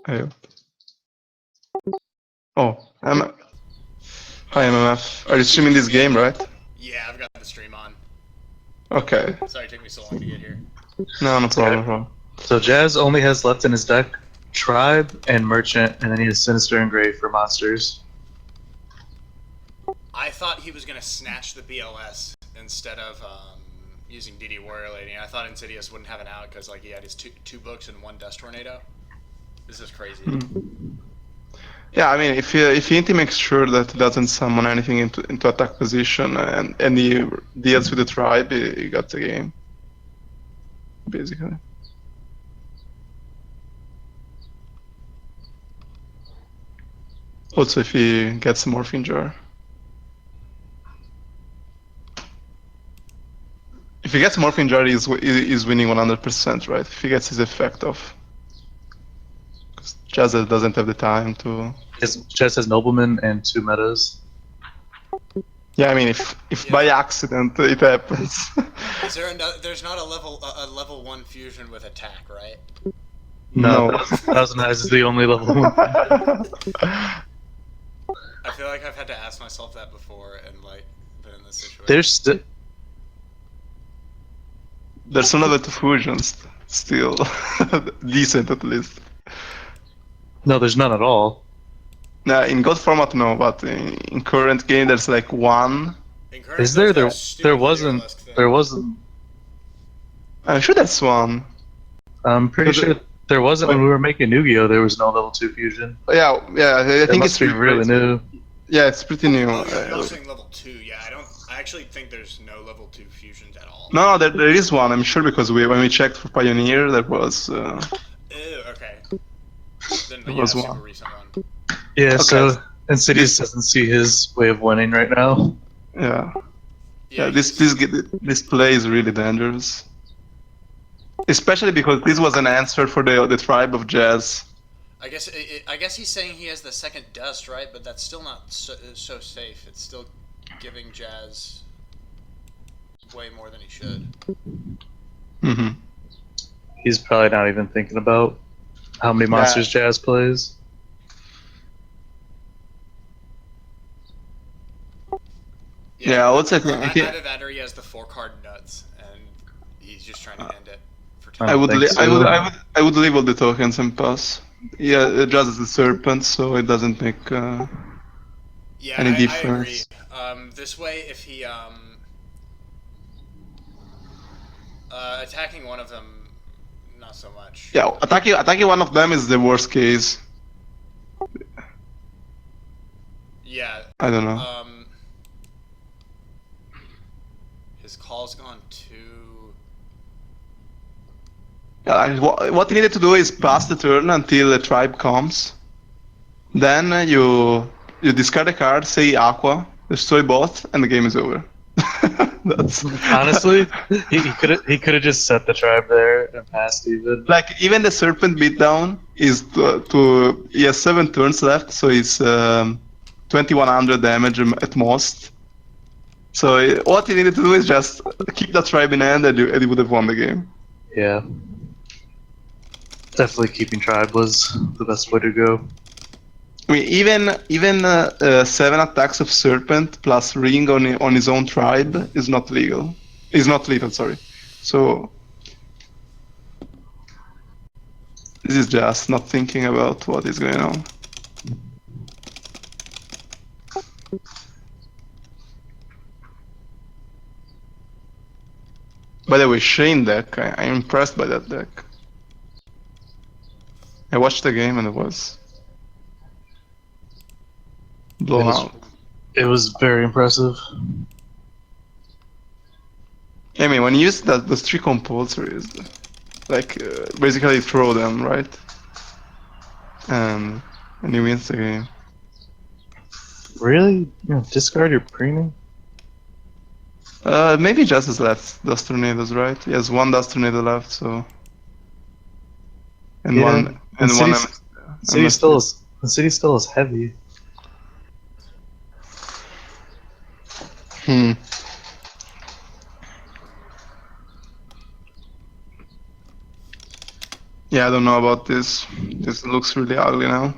I hope. Oh, hi MMF. Are you streaming this game, right? Yeah, I've got the stream on. Okay. Sorry it took me so long to get here. No problem. So Jazz only has left in his deck Tribe and Merchant, and then he has Sinister and Grave for monsters. I thought he was going to snatch the BLS instead of using DD Warrior Lady. I thought InsiDS wouldn't have an out because like he had his two books and one Dust Tornado. This is crazy. Yeah, I mean, if Inti makes sure that he doesn't summon anything into attack position and he deals with the tribe, he got the game. Basically. Also, if he gets a Morphine Jar. If he gets Morphine Jar, he's winning 100%, right? If he gets his effect off. Because Jazz doesn't have the time to... Jazz has Nobleman and 2 metas. Yeah, I mean, if by accident it happens. Is there there's not a level 1 fusion with attack, right? No. Thousand Eyes is the only level 1. I feel like I've had to ask myself that before and like been in this situation. There's another 2 fusions still. Decent at least. No, there's none at all. No, in God format no, but in current game there's like 1. Is there? There wasn't. There wasn't. I'm sure that's 1. I'm pretty sure there wasn't when we were making Yu-Gi-Oh! There was no level 2 fusion. Yeah, I think it's really new. Yeah, it's pretty new. You're saying level 2, yeah. I actually think there's no level 2 fusions at all. No, there is one. I'm sure because when we checked for Pioneer, there was. Ew, okay. Then there was super one. recent one. Yeah, Okay. so InsiDS doesn't see his way of winning right now. Yeah. This play is really dangerous. Especially because this was an answer for the tribe of Jazz. I guess he's saying he has the second Dust, right? But that's still not so safe. It's still giving Jazz way more than he should. Mm-hmm. He's probably not even thinking about how many monsters Jazz plays. Yeah, what's that? Either that or he has the 4-card nuts, and he's just trying to end it. For I would leave all the tokens and pass. Yeah, Jazz is the serpent, so it doesn't make any difference. I agree. This way, if he attacking one of them, not so much. Yeah, attacking one of them is the worst case. Yeah. I don't know. His call's gone too. Yeah, what you needed to do is pass the turn until the tribe comes. Then you discard a card, say Aqua, destroy both, and the game is over. That's honestly, he could have just set the tribe there and passed even. Like even the serpent beatdown is he has 7 turns left, so it's 2100 damage at most. So what you needed to do is just keep that tribe in hand, and you would have won the game. Yeah. Definitely keeping tribe was the best way to go. I mean, even 7 attacks of serpent plus ring on his own tribe is not legal. Is not lethal, sorry. So this is just not thinking about what is going on. By the way, Shane deck, I'm impressed by that deck. I watched the game and it was blown out. It was very impressive. I mean, when you use those 3 compulsories, like basically throw them, right? And he wins the game. Really? Discard your premium? Maybe just his left Dust Tornadoes, right? He has 1 Dust Tornado left, so. And one. And City still is heavy. Yeah, I don't know about this. This looks really ugly now.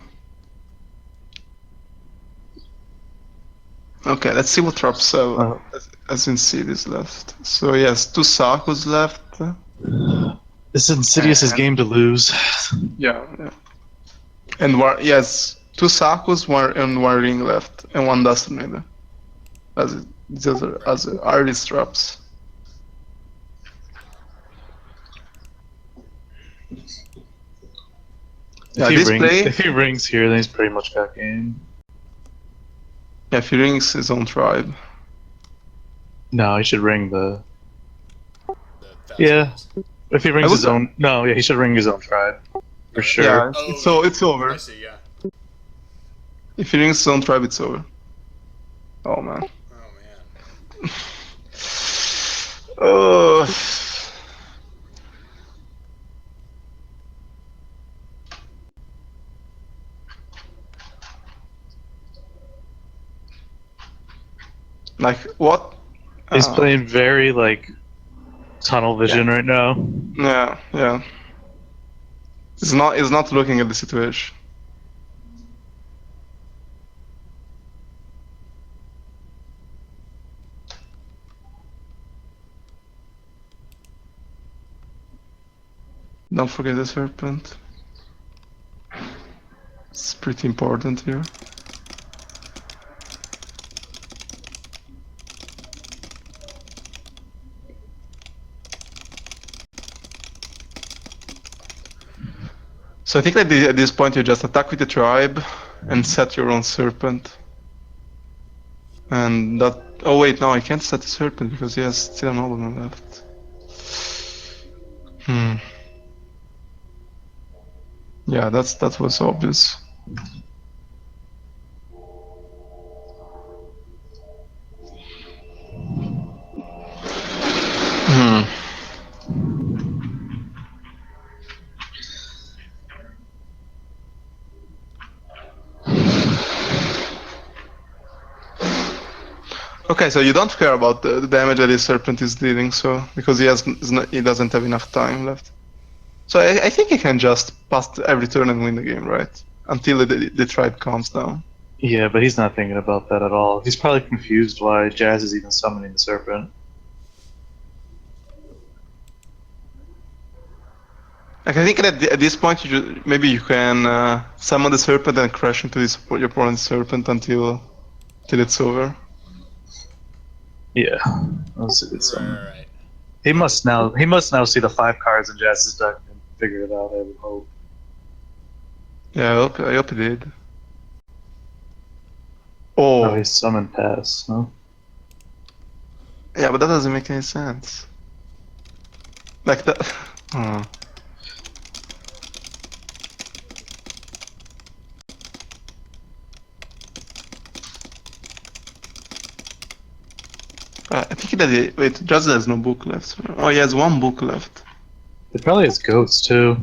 Okay, let's see what drops as InsiDS left. So yes, 2 Sakus left. This is InsiDS' And- game to lose. Yeah. And yes, 2 Sakus, and 1 ring left, and 1 Dust Tornado. As artist drops. Yeah, this play. If he rings here, then he's pretty much got game. Yeah, if he rings his own tribe. No, he should ring the. The Yeah. If he rings I would his own. No, yeah, he should ring his own tribe. For sure. Yeah, Oh, it's over. I see. Yeah. If he rings his own tribe, it's over. Oh man. Oh man. Oh. Like what? He's playing very like tunnel vision right now. Yeah, yeah. He's not looking at the situation. Don't forget the serpent. It's pretty important here. So I think that at this point you just attack with the tribe and set your own serpent. And that... Oh wait, no, I can't set the serpent because he has still an nobleman left. Yeah, that was obvious. Okay, so you don't care about the damage that his serpent is dealing, so because he doesn't have enough time left. So I think he can just pass every turn and win the game, right? Until the tribe calms down. Yeah, but he's not thinking about that at all. He's probably confused why Jazz is even summoning the serpent. Like I think at this point maybe you can summon the serpent and crash into your opponent's serpent until it's over. Yeah, that's a good summon. Right. He must now see the 5 cards in Jazz's deck and figure it out. I would hope. Yeah, I hope he did. Oh, Oh, he summoned pass. Huh? yeah, but that doesn't make any sense. Like that. I think that wait, Jazz has no book left. Oh, he has 1 book left. It probably has goats too.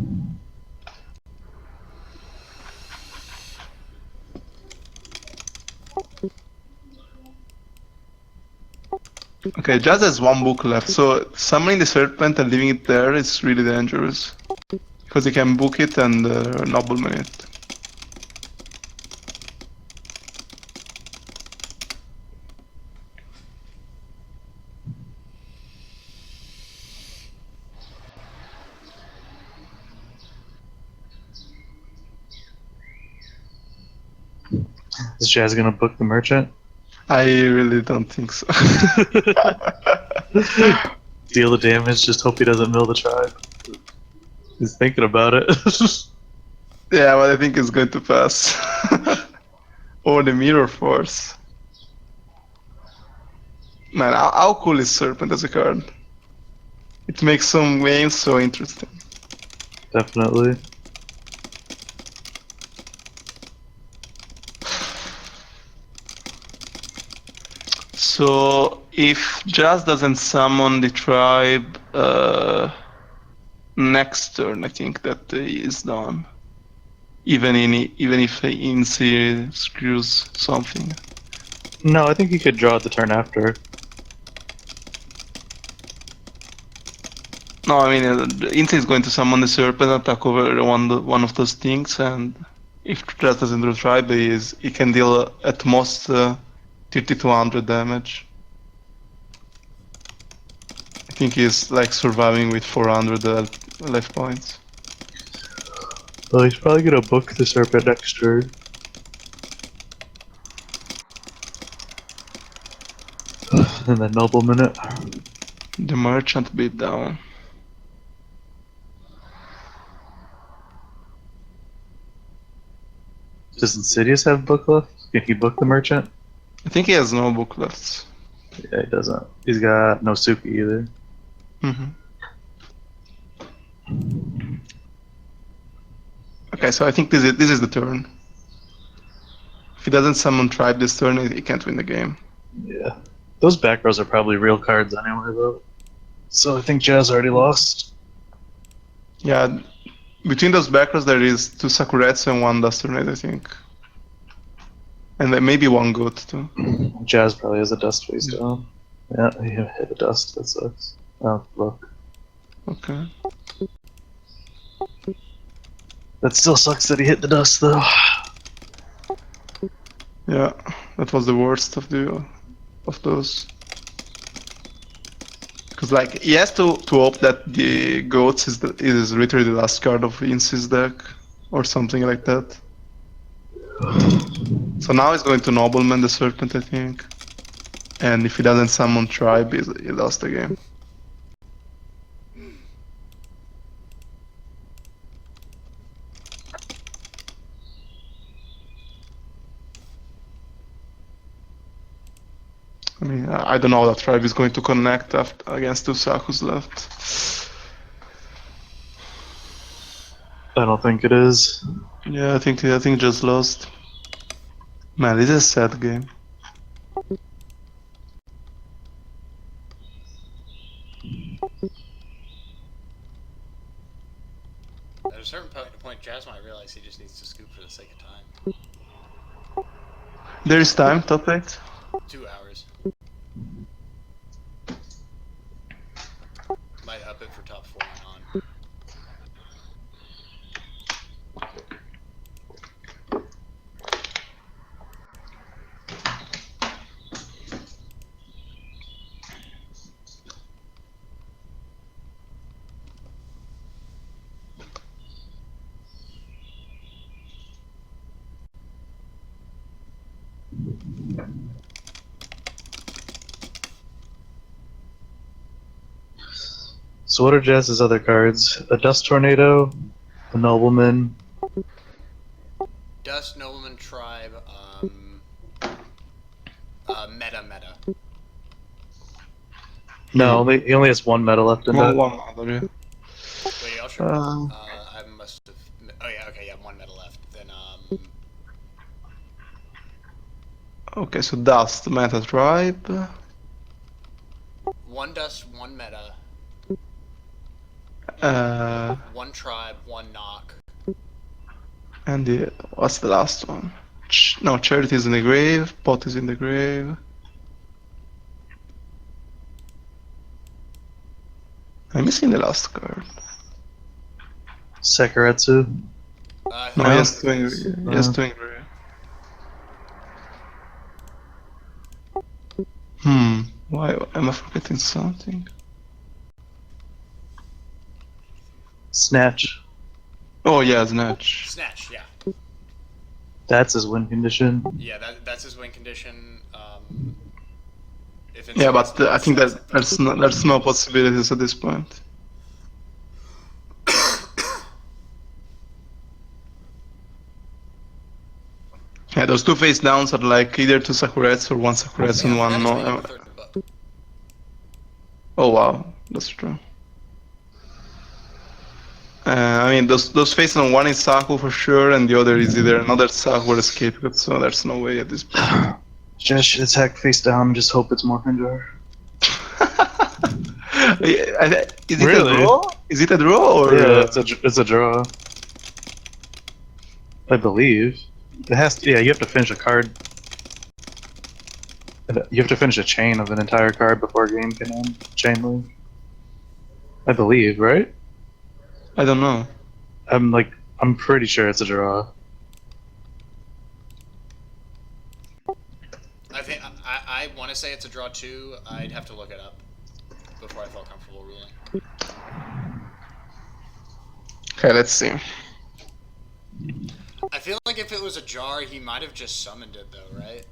Okay, Jazz has 1 book left, so summoning the serpent and leaving it there is really dangerous. Because he can book it and nobleman it. Is Jazz gonna book the merchant? I really don't think so. Deal the damage, just hope he doesn't mill the tribe. He's thinking about it. Yeah, but I think it's going to pass. Or the mirror force. Man, how cool is Serpent as a card? It makes some games so interesting. Definitely. So if Jazz doesn't summon the tribe next turn, I think that is done. Even if Insi screws something. No, I think he could draw it the turn after. No, I mean, Inti is going to summon the serpent, attack over one of those things, and if Jazz doesn't do tribe, he can deal at most 3200 damage. I think he's like surviving with 400 life points. Well, he's probably gonna book the serpent next turn. And then nobleman it. The merchant beat down. Does InsiDS have book left? Can he book the merchant? I think he has no book left. Yeah, he doesn't. He's got no Suki either. Okay, so I think this is the turn. If he doesn't summon tribe this turn, he can't win the game. Yeah. Those back rows are probably real cards anyway, though. So I think Jazz already lost. Yeah, between those backers there is 2 Sakuretsu and 1 Dust Tornado, I think. And then maybe 1 Goat too. Jazz probably has a dust face down. Yeah, he hit a dust. That sucks. Oh, look. Okay. That still sucks that he hit the dust, though. Yeah, that was the worst of those. Because like he has to hope that the goats is literally the last card of Insi's deck or something like that. So now he's going to nobleman the serpent, I think. And if he doesn't summon tribe, he lost the game. I mean, I don't know how that tribe is going to connect against 2 Sakus left. I don't think it is. Yeah, I think just lost. Man, this is a sad game. At a certain point, Jazz might realize he just needs to scoop for the sake of time. There is time, top 8. 2 hours. Might up it for top 4 and on. So what are Jazz's other cards? A Dust Tornado, a Nobleman. Dust, Nobleman, Tribe, meta. No, he only has 1 meta left in that. One other, yeah. Wait, I'll show I must have... Oh yeah, okay, yeah, 1 meta left. Then, Okay, so Dust, Meta, Tribe. 1 Dust, 1 meta, 1 Tribe, 1 Knock. And what's the last one? No, Charity is in the grave, Pot is in the grave. I'm missing the last card. Sekuretsu. No, Who yes, else? to grave. Why am I forgetting something? Snatch. Oh yeah, Snatch. Snatch, yeah. That's his win condition. Yeah, that's his win condition. If Yeah, it's but I think that there's no possibilities at this point. Yeah, those 2 face downs are like either 2 Sakuretsu or 1 Sakuretsu and 1 no. Oh wow, that's true. I mean, those face on 1 is Saku for sure, and the other is either another Saku or Escape Route, so there's no way at this point. Just should attack face down and just hope it's Morkanjar. Is it Really? a draw? Is it a draw or? Yeah, it's a draw. I believe. It has to, yeah, you have to finish a card. You have to finish a chain of an entire card before a game can end. Chain link. I believe, right? I don't know. I'm pretty sure it's a draw. I think I want to say it's a draw too. I'd have to look it up before I felt comfortable ruling. Okay, let's see. I feel like if it was a jar, he might have just summoned it though, right?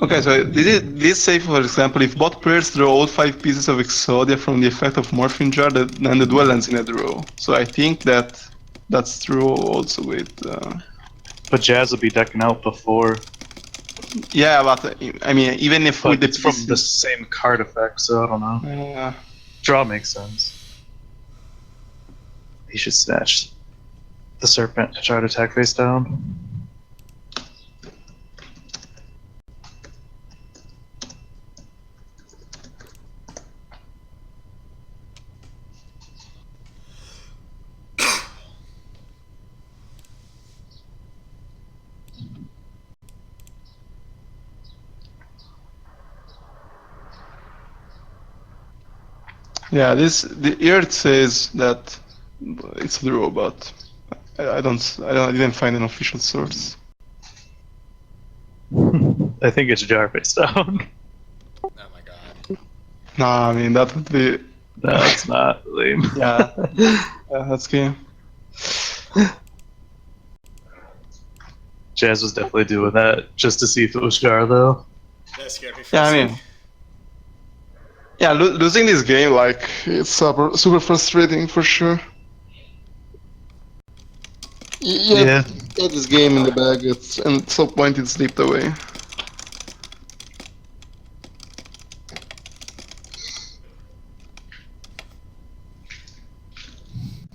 Okay, so this say, for example, if both players draw all 5 pieces of Exodia from the effect of Morphine Jar, then the duel ends in a draw. So I think that's true also with... But Jazz would be decking out before. Yeah, but I mean, even if with But the it's from the pieces... same card effect, so I don't know. Draw makes sense. He should snatch the Serpent to try to attack face down. Yeah, here it says that it's a draw, but I didn't find an official source. I think it's jar face down. Oh my god. Nah, I mean that would be... That's not lame. Yeah, that's game. Jazz was definitely doing that just to see if it was jar, though. That scared me for Yeah, a I second. mean... Yeah, losing this game, like, it's super frustrating for sure. Yeah. Get this game in the bag, and at some point it slipped away.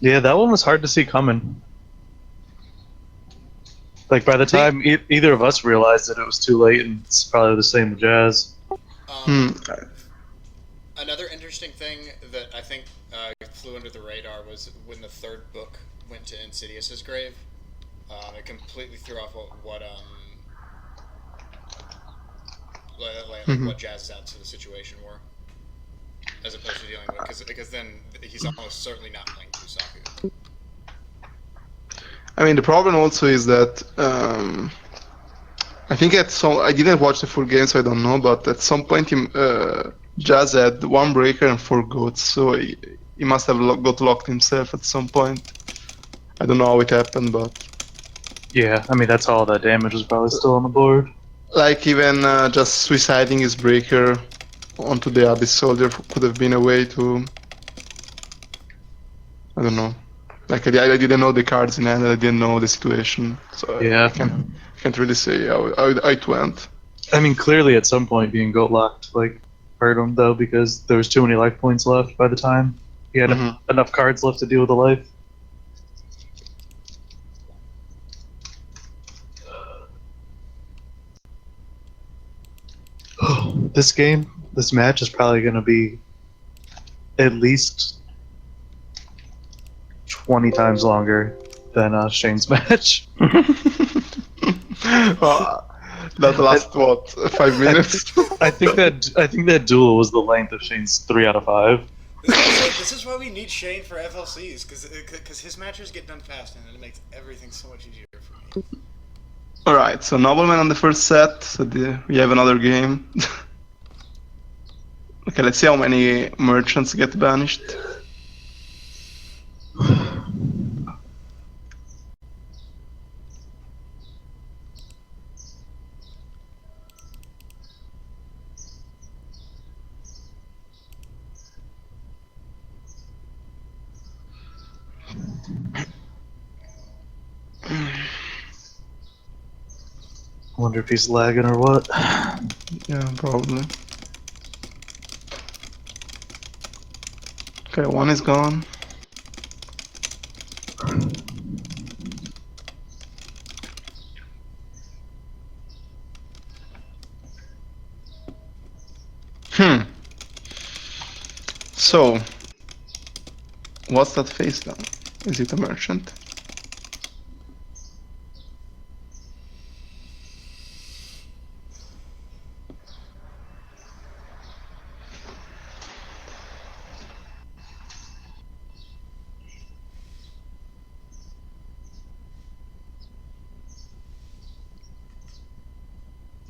Yeah, that one was hard to see coming. Like, by the time either of us realized that it was too late, and it's probably the same with Jazz. Another interesting thing that I think flew under the radar was when the third book went to InsiDS's grave. It completely threw off what Jazz's outs of the situation were, as opposed to dealing with because then he's almost certainly not playing Kusaku. I mean, the problem also is that I think I didn't watch the full game, so I don't know. But at some point, Jazz had 1 breaker and 4 goats, so he must have got locked himself at some point. I don't know how it happened, but Yeah, I mean, that's all that damage was probably still on the board. like even just suiciding his breaker onto the Abyss Soldier could have been a way to... I don't know. Like I didn't know the cards in hand, I didn't know the situation, so Yeah. I can't really say how it went. I mean, clearly at some point being goat locked, like, hurt him, though, because there was too many life points left by the time he had enough cards left to deal with the life. This match is probably going to be at least 20 times longer than Shane's match. That last what 5 minutes? I think that duel was the length of Shane's 3 out of 5. This is why we need Shane for FLCs, because his matches get done fast and it makes everything so much easier for me. Alright, so Nobleman on the first set, so we have another game. Okay, let's see how many merchants get banished. I wonder if he's lagging or what. Yeah, probably. Okay, 1 is gone. So, what's that face down? Is it a merchant?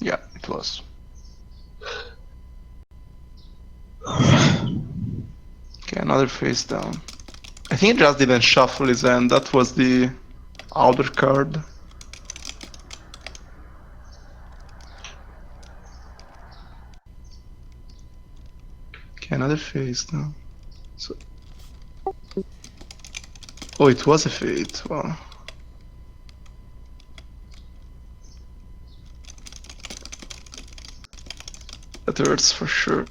Yeah, it was. Okay, another face down. I think he just didn't shuffle his hand. That was the outer card. Okay, another face down. So... Oh, it was a fade. Wow. That hurts for sure.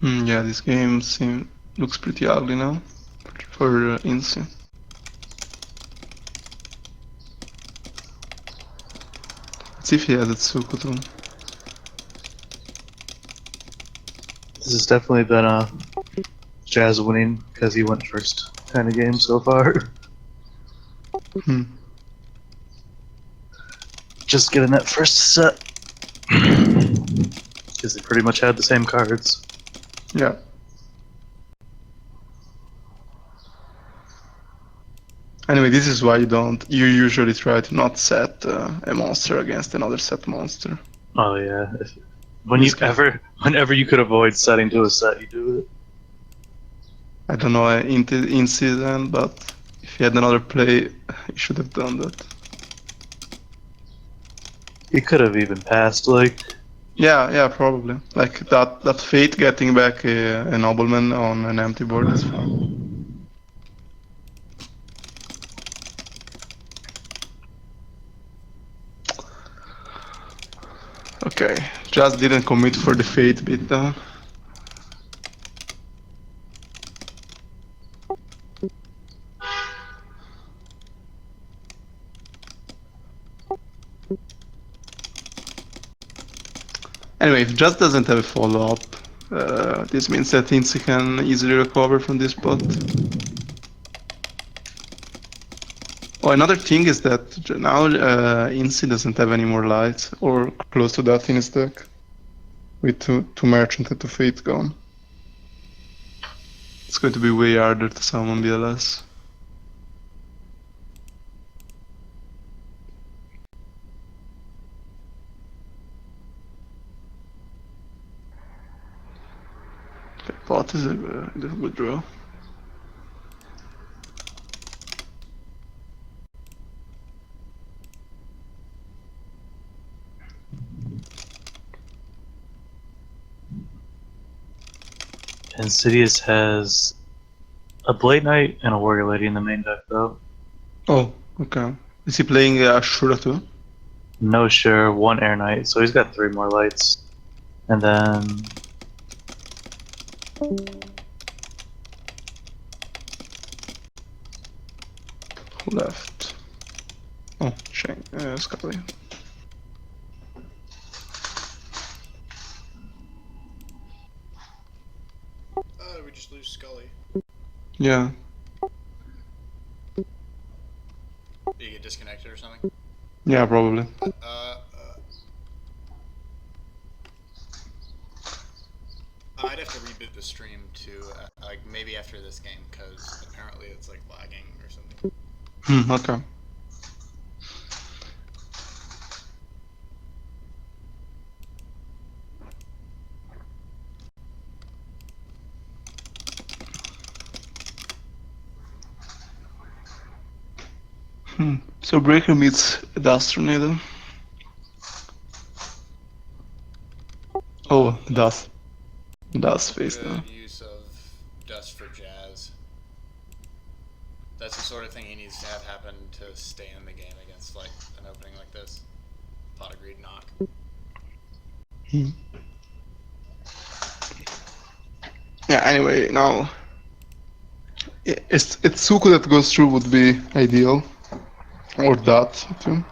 Yeah, this game looks pretty ugly now for Insi. Let's see if he has a Tsukuto. This has definitely been a Jazz winning because he went first kind of game so far. Just getting that first set because they pretty much had the same cards. Yeah. Anyway, this is why you usually try to not set a monster against another set monster. Oh yeah. Whenever you could avoid setting to a set, you do it. I don't know incident, but if you had another play, you should have done that. You could have even passed, like. Yeah, probably. Like that fate getting back a nobleman on an empty board, that's fine. Okay, just didn't commit for the fate beatdown. Anyway, if Just doesn't have a follow-up, this means that Insi can easily recover from this spot. Oh, another thing is that now Insi doesn't have any more lights, or close to that in his deck. With two Merchant and two Fate gone. It's going to be way harder to summon BLS. Okay, pot is a good draw. InsiDS has a Blade Knight and a Warrior Lady in the main deck, though. Oh, okay. Is he playing Ashura too? No Sure, one Air Knight, so he's got 3 more lights. And then... Who left? Oh, Shane, Skully. We just lose Skully. Yeah. Did you get disconnected or something? Yeah, probably. I'd have to reboot the stream to like maybe after this game because apparently it's like lagging or something. Okay. So Breaker meets Dust Tornado. Oh, Dust. Dust face Good now. use of Dust for Jazz. That's the sort of thing he needs to have happen to stay in the game against like an opening like this. Pot of Greed knock. Yeah, anyway, now it's Suku that goes through would be ideal. Or that, too.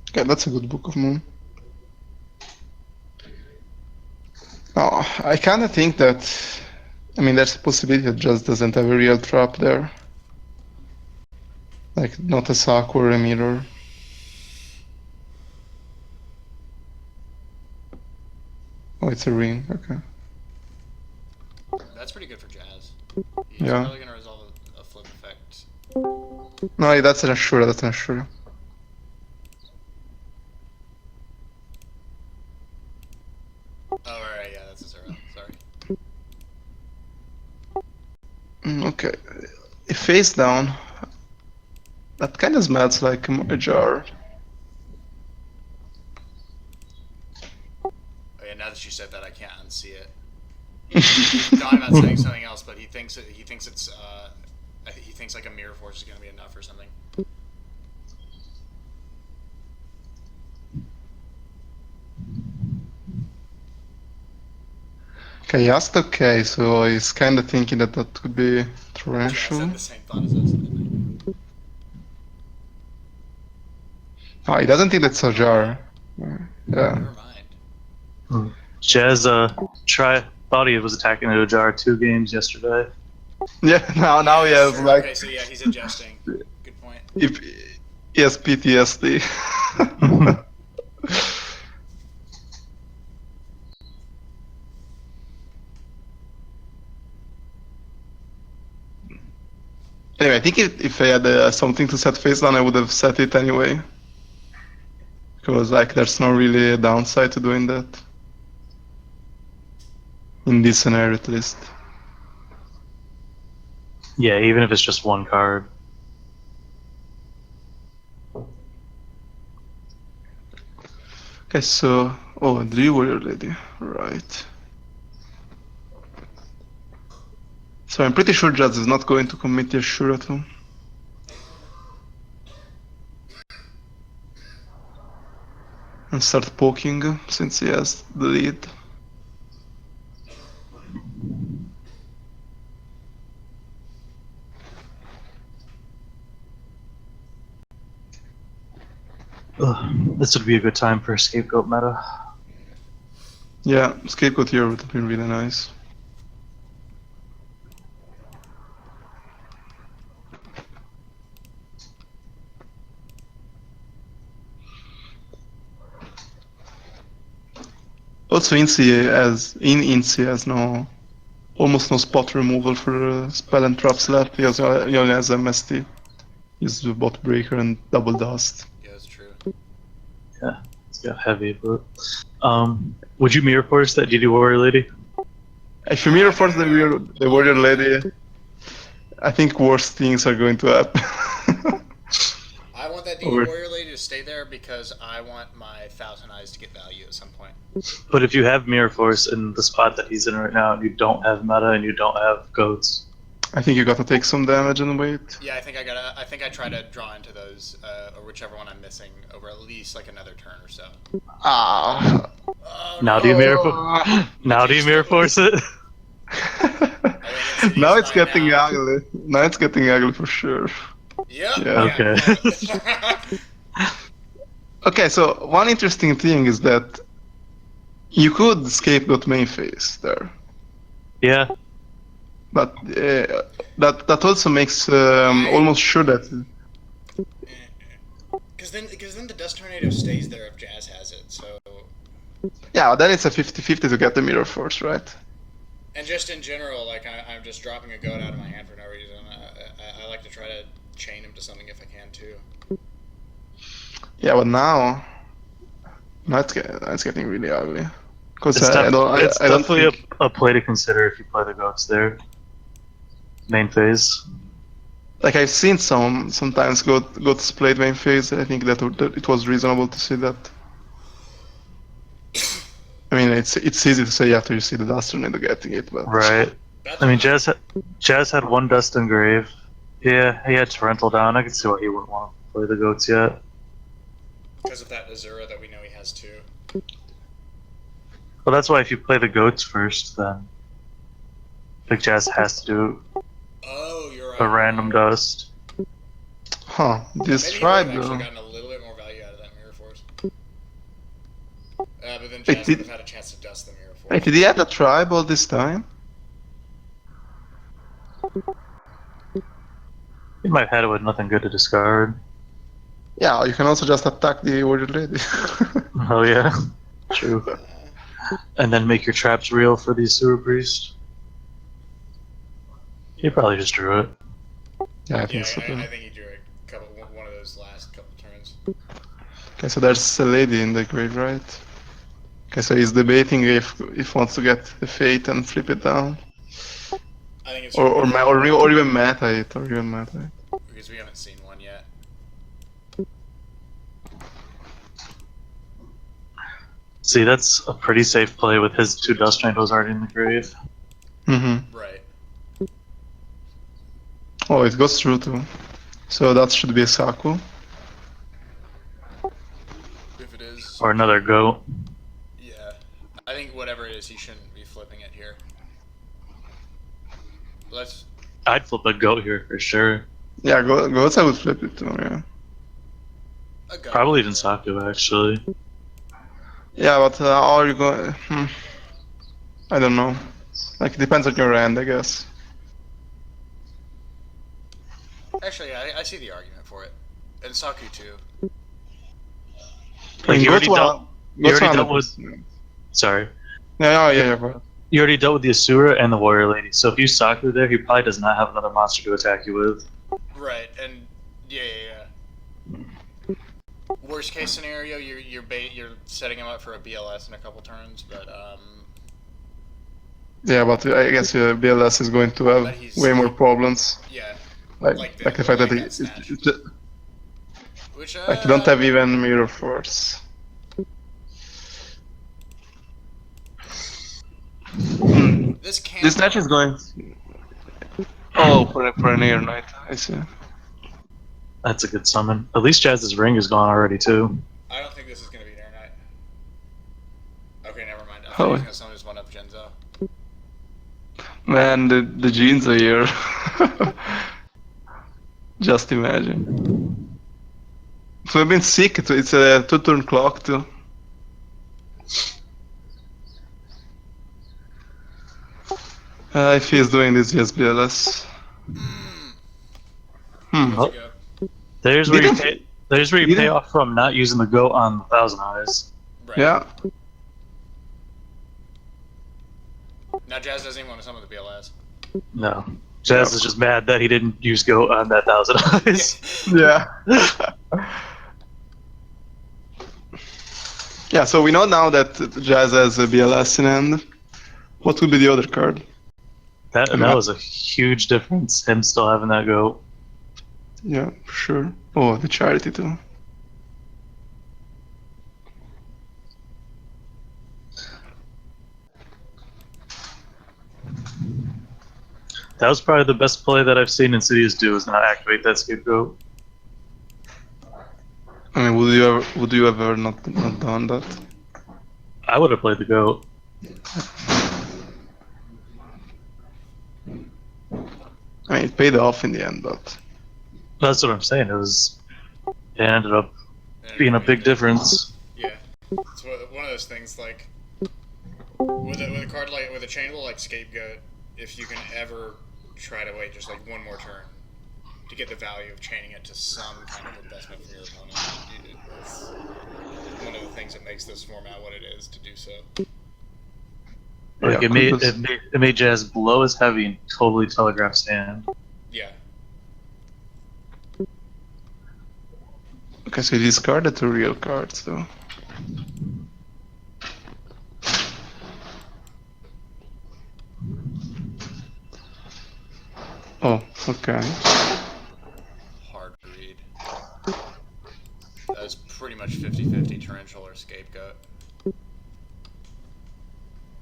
Okay, that's a good Book of Moon. Now, I kinda think that... I mean, there's a possibility that Just doesn't have a real trap there. Like not a sock or a mirror. Oh, it's a ring. Okay. That's pretty good for Jazz. He's Yeah. probably gonna resolve a flip effect. No, that's an Ashura. That's an Ashura. Oh, alright, yeah, that's a zero. Sorry. Okay. Face down. That kind of smells like a jar. Oh yeah, now that you said that, I can't unsee it. He thought about saying something else, but he thinks like a mirror force is gonna be enough or something. Okay, just okay, so he's kind of thinking that that could be Jazz torrential. had the same thought as us, I think. Oh, he doesn't think that's a jar. Yeah. Never mind. Jazz thought he was attacking a jar 2 games yesterday. Yeah, now he has Sure, like okay, so yeah, he's adjusting. Good point. if he has PTSD. Anyway, I think if I had something to set face down, I would have set it anyway. Because like there's no really a downside to doing that. In this scenario at least. Yeah, even if it's just 1 card. Okay, so oh, Drew Warrior Lady, right. So I'm pretty sure Jazz is not going to commit the Ashura too. And start poking since he has the lead. This would be a good time for a scapegoat meta. Yeah, scapegoat here would have been really nice. Also, Insi has almost no spot removal for spell and traps left. He only has MST. He's the bot breaker and double dust. Yeah, that's true. Yeah, it's got heavy, but would you mirror force that DD Warrior Lady? If you mirror force the warrior lady, I think worse things are going to happen. I want that DD Warrior Lady to stay there because I want my 1,000 eyes to get value at some point. But if you have mirror force in the spot that he's in right now, and you don't have meta and you don't have goats, I think you gotta take some damage and wait. Yeah, I think I try to draw into those, or whichever one I'm missing, over at least like another turn or so. Ah. Oh, now no. do you mirror force it? Now it's getting ugly. Now it's getting ugly for sure. Yep. Yeah. Okay. Okay, so one interesting thing is that you could scapegoat main phase there, Yeah. but that also makes almost sure that. Because then the Dust Tornado stays there if Jazz has it. So. Yeah, then it's a 50-50 to get the mirror force, right? And just in general, like I'm just dropping a goat out of my hand for no reason. I like to try to chain him to something if I can too. Yeah, but now it's getting really ugly. Because It's I don't definitely think... a play to consider if you play the goats there. Main phase. Like I've seen sometimes goats played main phase. I think that it was reasonable to see that. I mean, it's easy to say after you see the dust tornado getting it, but Right. I mean, Jazz had 1 dust and grave. Yeah, he had torrential down. I could see why he wouldn't want to play the goats yet. Because of that Azura that we know he has too. Well, that's why if you play the goats first, then like Jazz has to do Oh, you're right. a random dust. huh? This Maybe tribe he would have though. actually gotten a little bit more value out of that Mirror Force. But then Jazz would have had a chance to dust the Mirror Force. Wait, did he have the tribe all this time? You might have had it with nothing good to discard. Yeah, you can also just attack the warrior lady. Oh yeah, true. And then make your traps real for the sewer priest. You probably just drew it. Yeah, I Yeah, think so too. I think he drew one of those last couple turns. Okay, so there's a lady in the grave, right? Okay, so he's debating if he wants to get the fate and flip it down, I think it's or even meta it, or even meta it. because we haven't seen one yet. See, that's a pretty safe play with his 2 dust triangles already in the grave. Mm-hmm. Right. Oh, it goes through too. So that should be a Saku. If it is. Or another goat. Yeah. I think whatever it is, he shouldn't be flipping it here. Let's. I'd flip a goat here for sure. Yeah, goats I would flip it too, yeah. A go. Probably even Saku, actually. Yeah, but how are you going? I don't know. Like, it depends on your end, I guess. Actually, I see the argument for it. And Saku too. Like, you already dealt Goats with... Sorry. Yeah, but... You already dealt with the Asura and the warrior lady, so if you Saku there, he probably does not have another monster to attack you with. Right, and yeah. Worst case scenario, you're setting him up for a BLS in a couple turns, but Yeah, but I guess BLS is going to have way more problems. Yeah. Like the fact that Which like you don't have even mirror force. This snatch is going. Oh, for an air knight, I see. That's a good summon. At least Jazz's ring is gone already, too. I don't think this is going to be an air knight. Okay, never mind. I Oh. thought he was going to summon his one up Genzo. Man, the genes are here. Just imagine. So I've been sick. It's a 2-turn clock too. If he's doing this, yes, BLS. Oh. There's where you pay off from not using the goat on 1,000 Eyes. Right. Yeah. Now Jazz doesn't even want to summon the BLS. No. Jazz is just mad that he didn't use goat on that 1,000 Eyes. Yeah. Yeah, so we know now that Jazz has a BLS in hand. What would be the other card? That was a huge difference, him still having that goat. Yeah, for sure. Oh, the charity too. That was probably the best play that I've seen InsiDS do, is not activate that scapegoat. I mean, would you ever not done that? I would have played the goat. I mean, it paid off in the end, but That's what I'm saying. It ended up being a big difference. Yeah. It's one of those things, like, with a card like, with a chainable like Scapegoat, if you can ever try to wait just like one more turn to get the value of chaining it to some kind of investment from your opponent, it's one of the things that makes this format what it is to do so. Like, yeah, it made Jazz blow his heavy and totally telegraph stand. Yeah. okay, so he discarded 2 real cards though. Oh, okay. Hard to read. That was pretty much 50-50 Torrential or Scapegoat.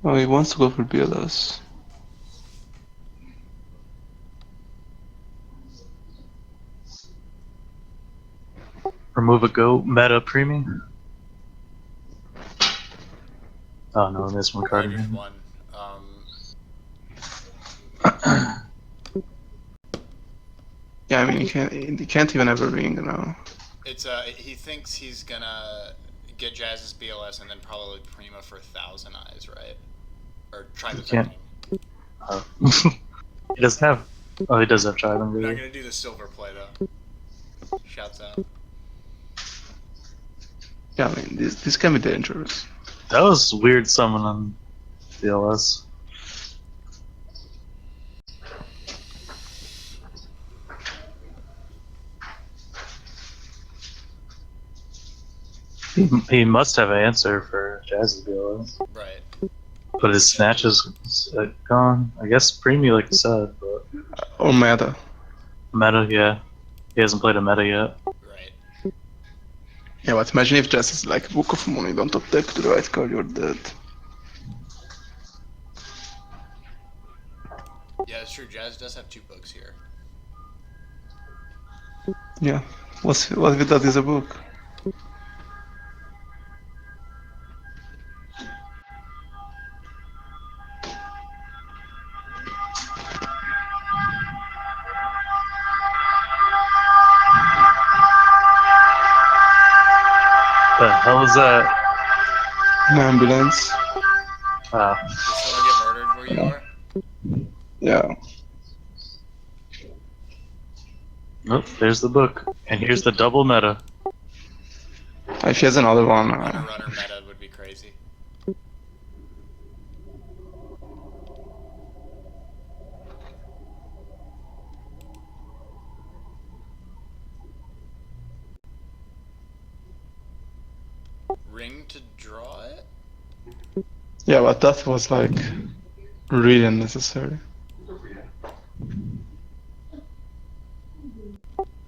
Oh, he wants to go for BLS. Remove a goat, meta premium. Oh no, there's one card in Just here. one. Yeah, I mean, he can't even have a ring now. It's he thinks he's gonna get Jazz's BLS and then probably Prima for 1,000 Eyes, right? Or try the can't. 13. He doesn't have Oh, he does have We're not Trilingular. gonna do the silver play though. Shouts out. Yeah, I mean, this can be dangerous. That was weird summon on DLS. He must have an answer for Jazz's DLS. Right. But his snatch is gone. I guess Premi, like you said, but Or meta. meta, yeah. He hasn't played a meta yet. Right. Yeah, but imagine if Jazz is like Book of Money, don't attack to the right card, you're dead. Yeah, it's true. Jazz does have 2 books here. Yeah. What without is a book? The hell is that? An ambulance. Did someone get murdered where you are? Yeah. Nope, there's the book. And here's the double meta. If he has another one. Runner meta would be crazy. Ring to draw it? Yeah, but that was like really unnecessary.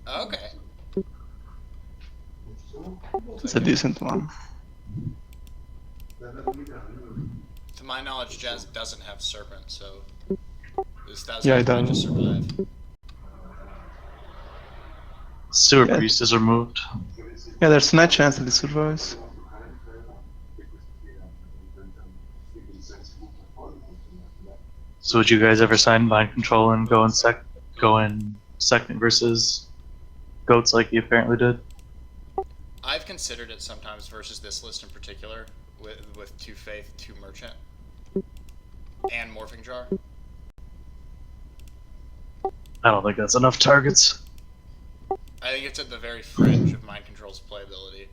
Okay. It's a decent one. To my knowledge, Jazz doesn't have Serpent, so this Yeah, thousand it might just does. survive. Sewer Yeah. Priest is removed. Yeah, there's no chance that he survives. So would you guys ever sign Mind Control and go in second versus Goats like you apparently did? I've considered it sometimes versus this list in particular, with 2 Faith, 2 Merchant, and Morphing Jar. I don't think that's enough targets. I think it's at the very fringe of Mind Control's playability.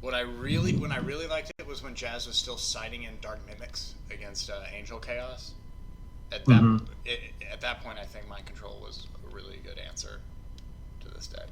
When I really liked it was when Jazz was still siding in Dark Mimics against Angel Chaos. At that point, I think Mind Control was a really good answer to this deck.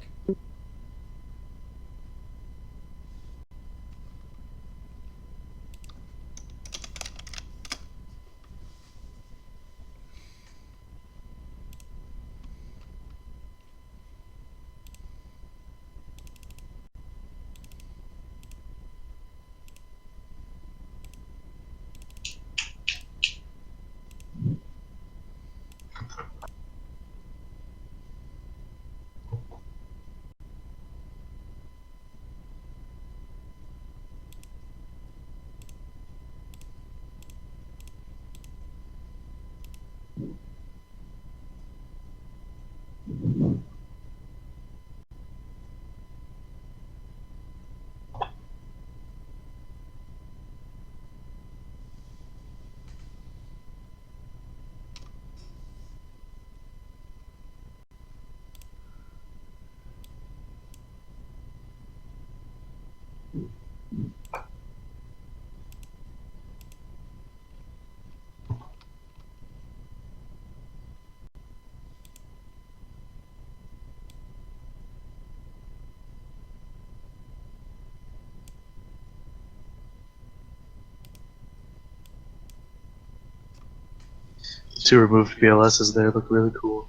Two removed BLSs there look really cool.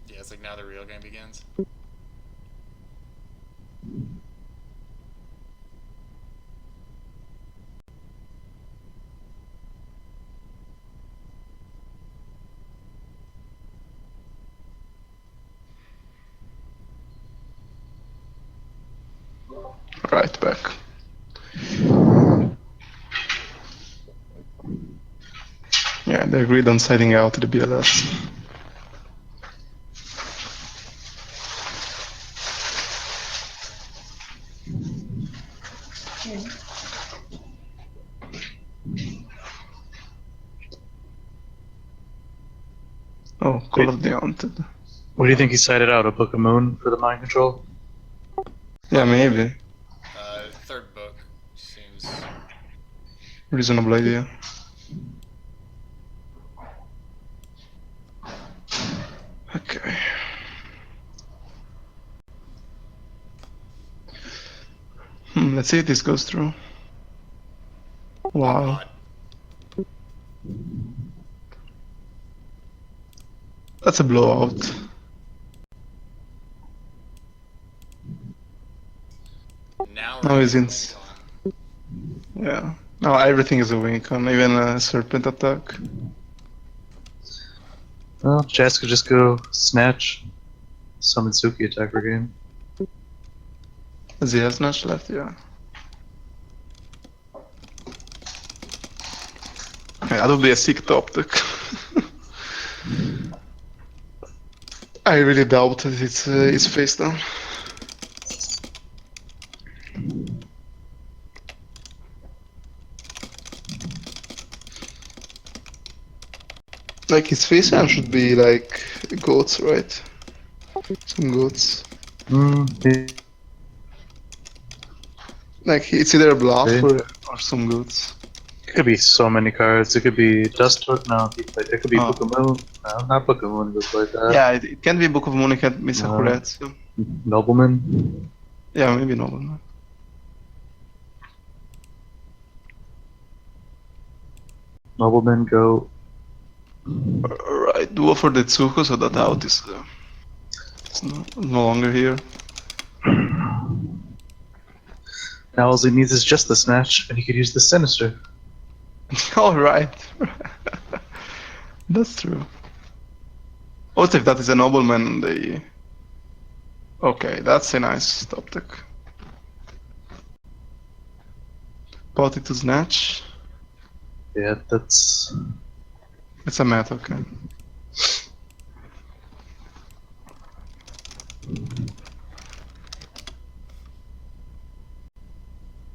Yeah, it's like now the real game begins. Right back. Yeah, they agreed on siding out the BLS. Oh, Call of the Haunted. What do you think he cited out? A Book of Moon for the mind control? Yeah, maybe. Third book seems. Reasonable idea. Okay. Let's see if this goes through. Oh Wow. god. That's a blowout. Now Now we're he's getting in. wing con. Yeah. Now everything is a wing con, even a serpent attack. Well, Jazz could just go Snatch, summon Suki attack per game. Does he have Snatch left? Yeah. Yeah, that would be a sick top deck. I really doubt that it's face down. Like his face down should be like goats, right? Some goats. It Like it's either a bluff Okay. or some goats. could be so many cards. It could be Dust Hook. No, it could be Oh. Book of Moon. No, not Book of Moon. It was like that. Yeah, it can be Book of Moon, it can be Sakuretsu. Nobleman. Yeah, maybe Nolan. Nobleman go. Alright, duo for the Tsuko, so that out is it's no longer here. Now all he needs is just the Snatch, and he could use the Sinister. Alright. That's true. What if that is a nobleman? They. Okay, that's a nice top deck. Party to Snatch. Yeah, that's. It's a meta, okay.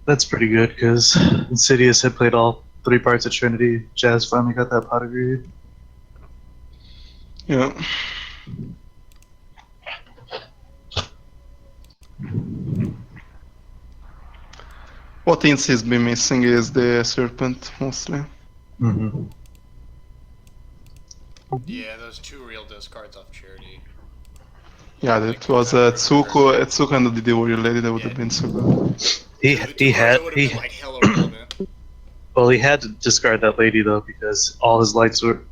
That's pretty good because InsiDS had played all 3 parts of Trinity. Jazz finally got that pot agreed. Yeah. What Insi's been missing is the Serpent, mostly. Mm-hmm. Yeah, those 2 real discards off Charity. Yeah, that was Tsuko and the Warrior Lady, that would have been so good. He That had would have he been like hella relevant. well he had to discard that lady though because all his lights were.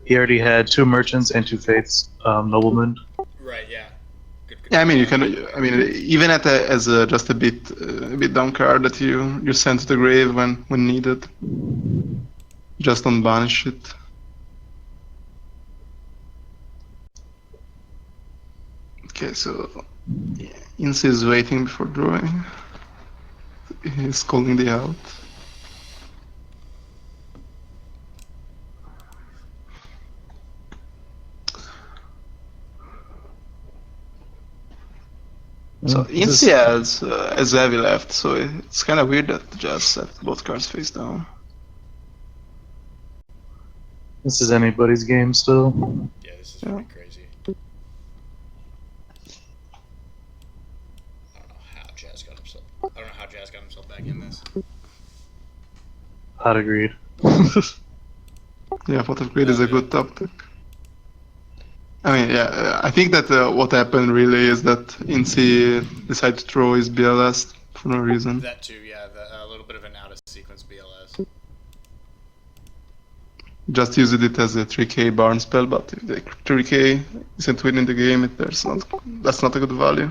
He already had 2 merchants and 2 faiths, noblemen. Right, yeah. Good. Yeah, I mean, you can. I mean, even as just a bit down card that you send to the grave when needed. Just don't banish it. Okay, so Insi is waiting before drawing. He's calling the out. So Insi has heavy left, so it's kind of weird that just set both cards face down. This is anybody's game still. Yeah, this is pretty crazy. I don't know how Jazz got himself back in this. Hot agreed. Yeah, Pot of Greed is a good top deck. I mean, yeah, I think that what happened really is that Insi decided to throw his BLS for no reason. That too, yeah. A little bit of an out of sequence BLS. Just used it as a 3k barn spell, but if the 3k isn't winning the game, that's not a good value.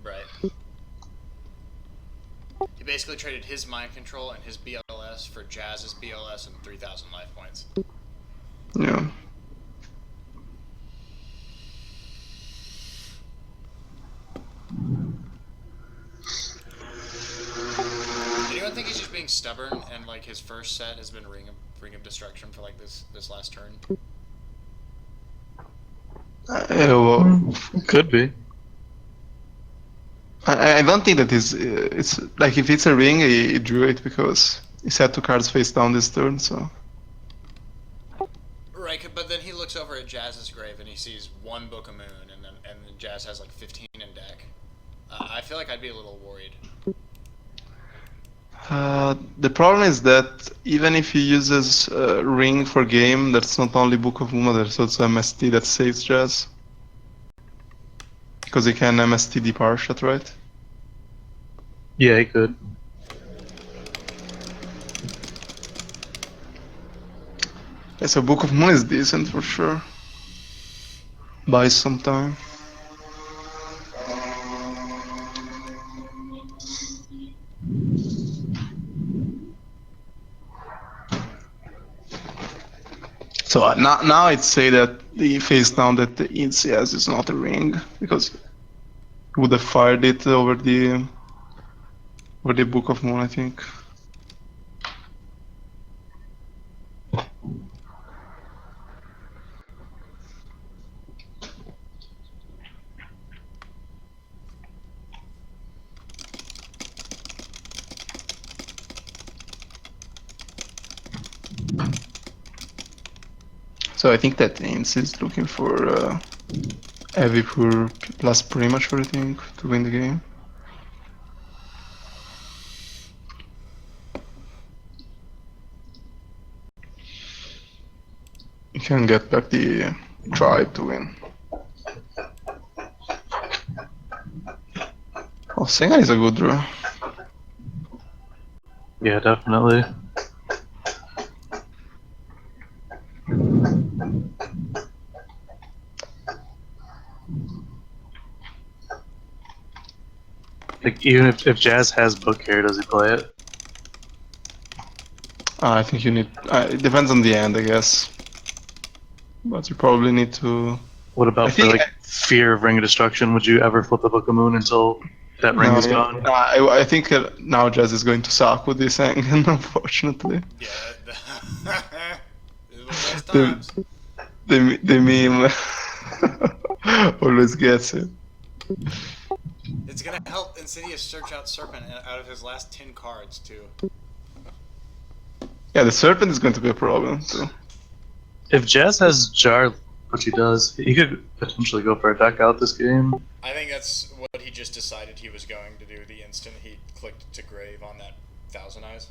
Right. He basically traded his mind control and his BLS for Jazz's BLS and 3,000 life points. Yeah. Anyone think he's just being stubborn and like his first set has been Ring of Destruction for like this last turn? Well, Could be. I don't think that it's like if it's a ring, he drew it because he set 2 cards face down this turn, so. Right, but then he looks over at Jazz's grave and he sees one Book of Moon, and then Jazz has like 15 in deck. I feel like I'd be a little worried. The problem is that even if he uses Ring for game, that's not only Book of Moon, there's also MST that saves Jazz. Because he can MST the Parshat, right? Yeah, he could. Yeah, so Book of Moon is decent for sure. Buys some time. So now I'd say that the face down that the InsiDS is not a ring, because he would have fired it over the Book of Moon, I think. So I think that Insi is looking for heavy pure plus premature, I think, to win the game. You can get back the tribe to win. Oh, Senga is a good draw. Yeah, definitely. Like, even if Jazz has book here, does he play it? I think you need. It depends on the end, I guess. But you probably need to. What about I for think like fear of Ring of Destruction? Would you ever flip the Book of Moon until that ring is gone? I think now Jazz is going to suck with this Engen, unfortunately. Yeah. Those The, times. the meme always gets it. It's gonna help InsiDS search out Serpent out of his last 10 cards too. Yeah, the Serpent is going to be a problem too. If Jazz has Jar, which he does, he could potentially go for a deck out this game. I think that's what he just decided he was going to do the instant he clicked to grave on that Thousand Eyes.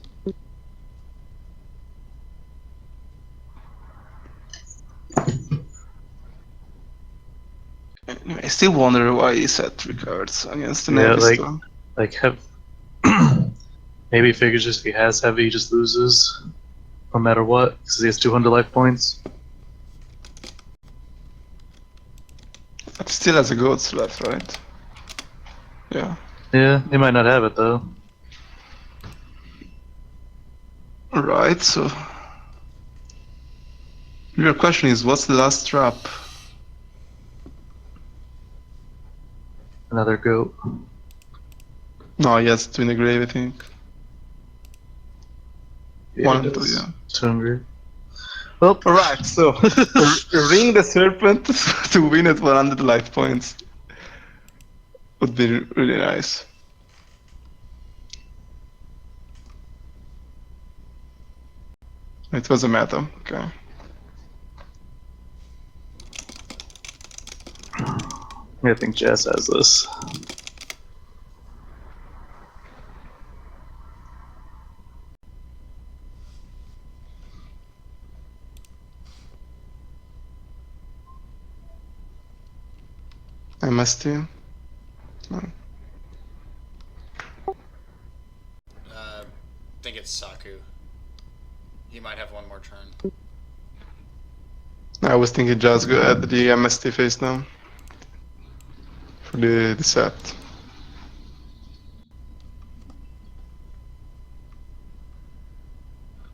I still wonder why he set 3 cards against the Yeah, Navistar. like have maybe he figures just if he has heavy, he just loses no matter what because he has 200 life points. But still has a gold left, right? Yeah. Yeah, he might not have it though. Right, so. Your question is, what's the last trap? Another goat. No, yes, Twin the Grave, I think. Yeah, One, it two, is. yeah. Too hungry. Well, Alright, so ring the Serpent to win at 100 life points would be really nice. It was a meta, okay. I think Jazz has this. MST? No. I think it's Saku. He might have one more turn. I was thinking just go at the MST face now. For the set.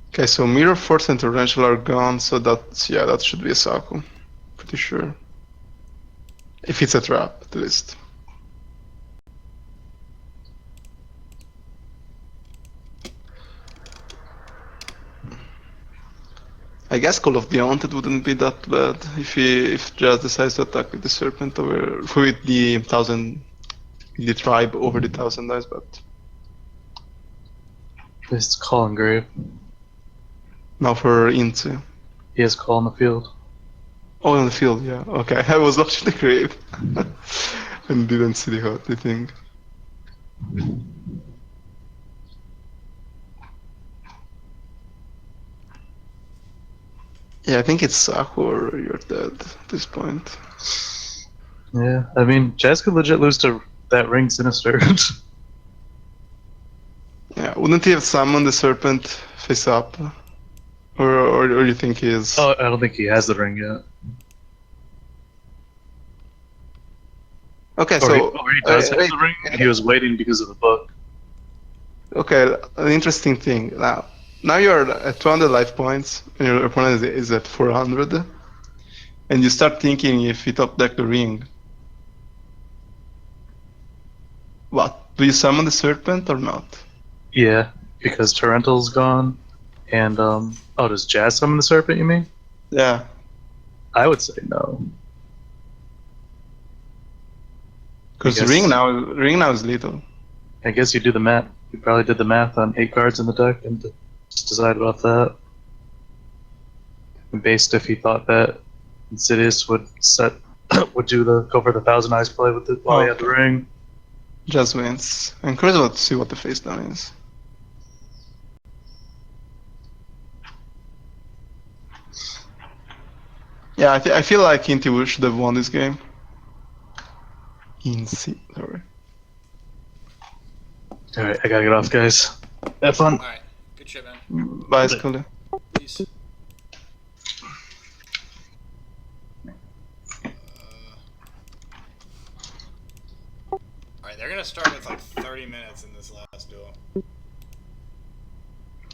Okay, so Mirror Force and Torrential are gone, so that's, yeah, that should be a Saku. Pretty sure. If it's a trap, at least. I guess Call of the Haunted wouldn't be that bad if Jazz decides to attack with the Serpent over with the tribe over the 1000 dice, but It's Call and Grave. now for Inti. He has call on the field. Oh, on the field, yeah. Okay, I was watching the grave and didn't see the thing. Yeah, I think it's Saku or you're dead at this point. Yeah, I mean, Jazz could legit lose to that ring Sinister. Yeah, wouldn't he have summoned the serpent face up? Or you think he is? Oh, I don't think he has the ring yet. Okay, Or so he does have the ring, and he was waiting because of the book. okay, an interesting thing. Now you're at 200 life points, and your opponent is at 400, and you start thinking if he top deck the ring. What? Do you summon the serpent or not? Yeah, because Torrental's gone, and oh, does Jazz summon the serpent? You mean? Yeah. I would say no. Because ring now is little. I guess you do the math. You probably did the math on 8 cards in the deck and just decide about that. And based if he thought that InsiDS would would go for the Thousand Eyes play with it while he had the ring. Just wins. I'm curious about to see what the face down is. Yeah, I feel like Inti should have won this game. Sorry. Alright, I gotta get off, guys. Have fun. Alright, good shit, man. Bye, Skully. Peace. Alright, they're gonna start with like 30 minutes in this last duel.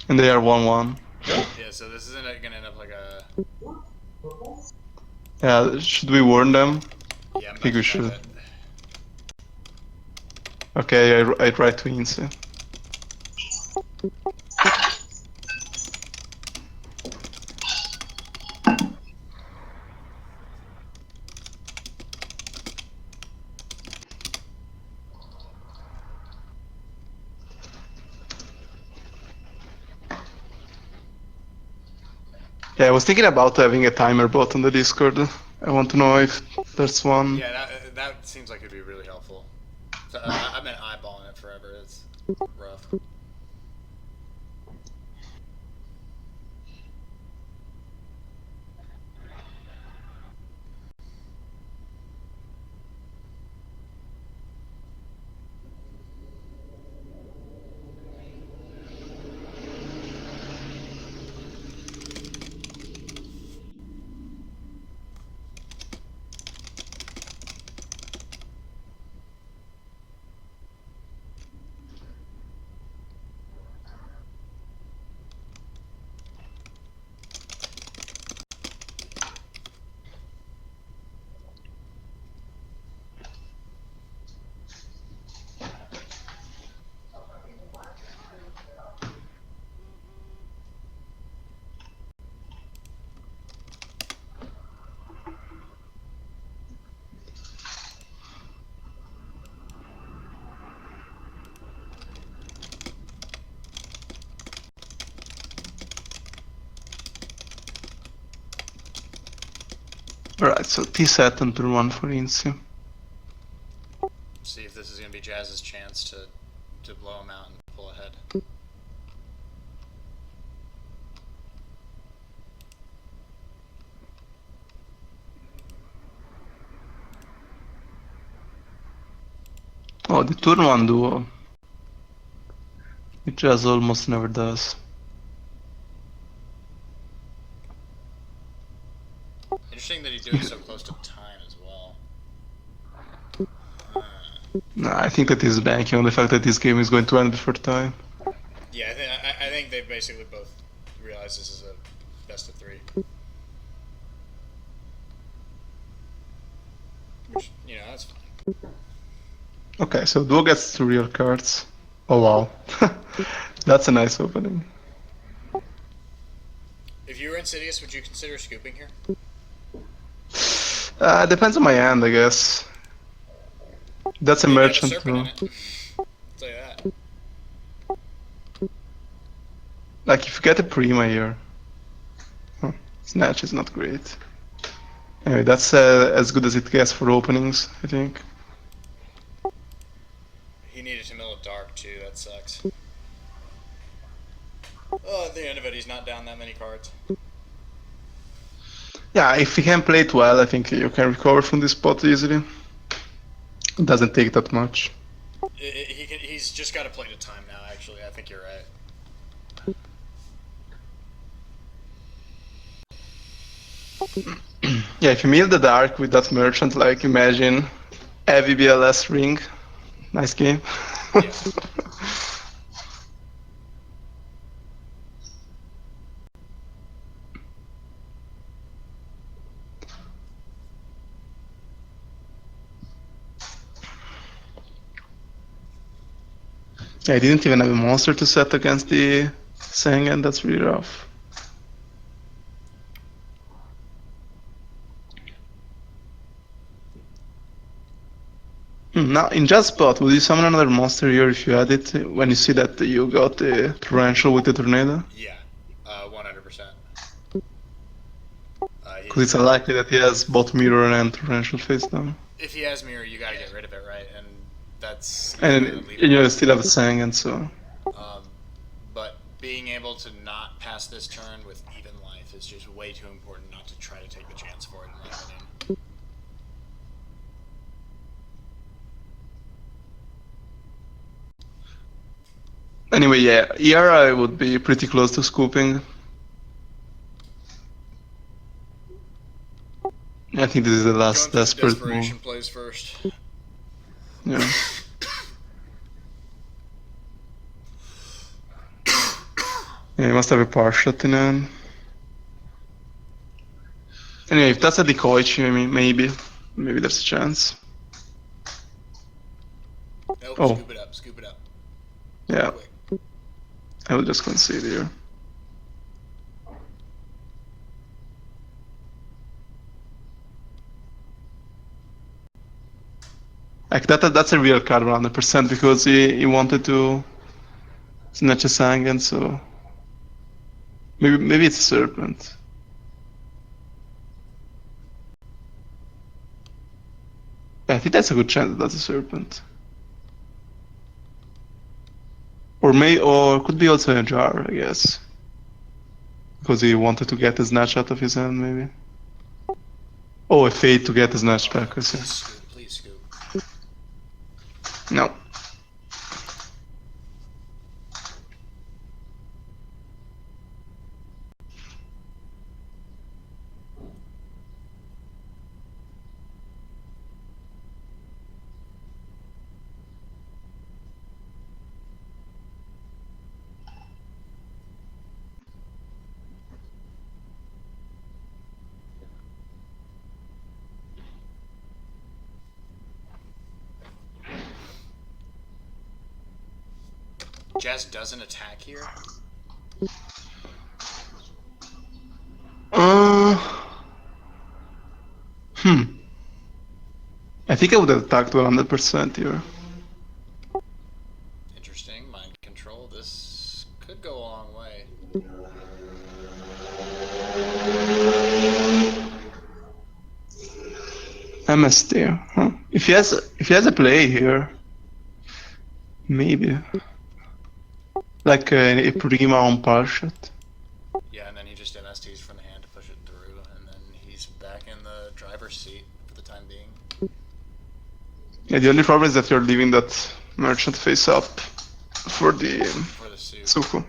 And they are 1-1. Yeah, so this isn't gonna end up like a... Yeah, should we warn them? Yeah, I'm I think we about to should. that. Okay, I write to Insi. Yeah, I was thinking about having a timer bot on the Discord. I want to know if there's one. Yeah, that seems like it'd be really helpful. So, I've been eyeballing it forever. It's rough. Alright, so T set and turn 1 for Insi. See if this is gonna be Jazz's chance to blow him out and pull ahead. Oh, the turn 1 duo. It just almost never does. Interesting that he's doing so close to time as well. Nah, I think that he's banking on the fact that this game is going to end before time. Yeah, I think they basically both realize this is a best of 3. Which, you know, that's fine. Okay, so duo gets 2 real cards. Oh wow. That's a nice opening. If you were InsiDS, would you consider scooping here? Depends on my hand, I guess. That's a Maybe have merchant serpent too. in it. I'll tell you that. Like if you get a Prima here. Huh. Snatch is not great. Anyway, that's as good as it gets for openings, I think. He needed to mill a dark too, that sucks. Oh, at the end of it, he's not down that many cards. Yeah, if he can play it well, I think you can recover from this spot easily. It doesn't take that much. He's just got to play to time now, actually. I think you're right. Yeah, if you mill the dark with that merchant, like imagine heavy BLS ring. Nice game. Yeah. Yeah, I didn't even have a monster to set against the Sengen, that's really rough. Now, in just spot, would you summon another monster here if you had it when you see that you got the torrential with the tornado? Yeah. 100%. Because it's unlikely that he has both mirror and torrential face down. If he has mirror, you gotta get rid of it, right? And that's And you still have a Sengen, so... But being able to not pass this turn with even life is just way too important not to try to take the chance for it, in my opinion. Anyway, yeah, here I would be pretty close to scooping. I think this is the last Going through the desperate desperation move. plays first. Yeah. Yeah, he must have a par shot in hand. Anyway, if that's a decoy, I mean, maybe there's a chance. Nope, Oh. scoop it up, scoop it up. Yeah, Quick. I will just concede here. Like that's a real card 100% because he wanted to snatch a Sangan, so maybe it's a serpent. Yeah, I think that's a good chance that that's a serpent. Or could be also a jar, I guess. Because he wanted to get his snatch out of his hand, maybe. Oh, a fate to get his snatch back, I see. Please scoop, please scoop. No. Jazz doesn't attack here? I think I would have attacked 100% here. Interesting, mind control. This could go a long way. MST, huh? If he has a play here, maybe. Like a Prima on par shot. Yeah, and then he just MSTs from the hand to push it through, and then he's back in the driver's seat for the time being. Yeah, the only problem is that you're leaving that merchant face up for the suit. Suku.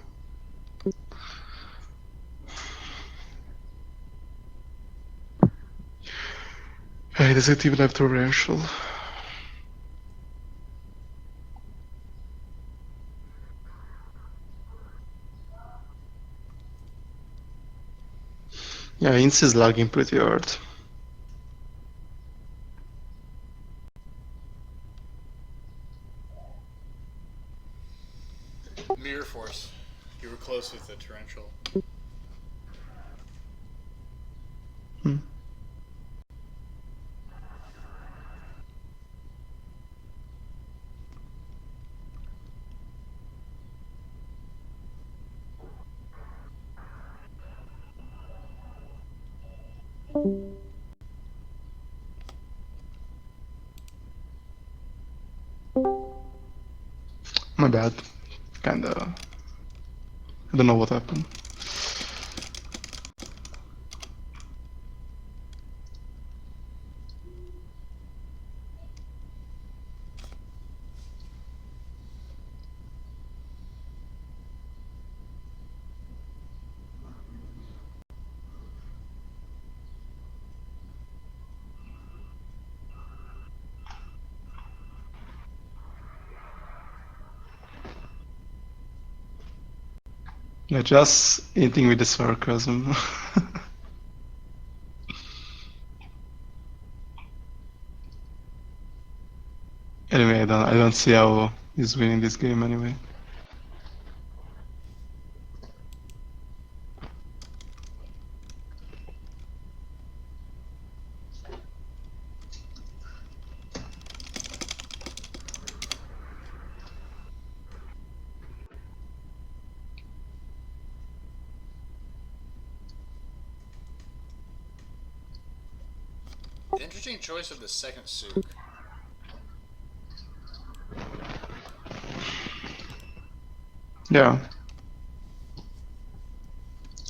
Hey, does it even have torrential? Yeah, Ince is lagging pretty hard. Mirror Force. You were close with the torrential. My bad. Kinda. I don't know what happened. Yeah, just eating with the sarcasm. Anyway, I don't see how he's winning this game anyway. Interesting choice of the second Suk. Yeah.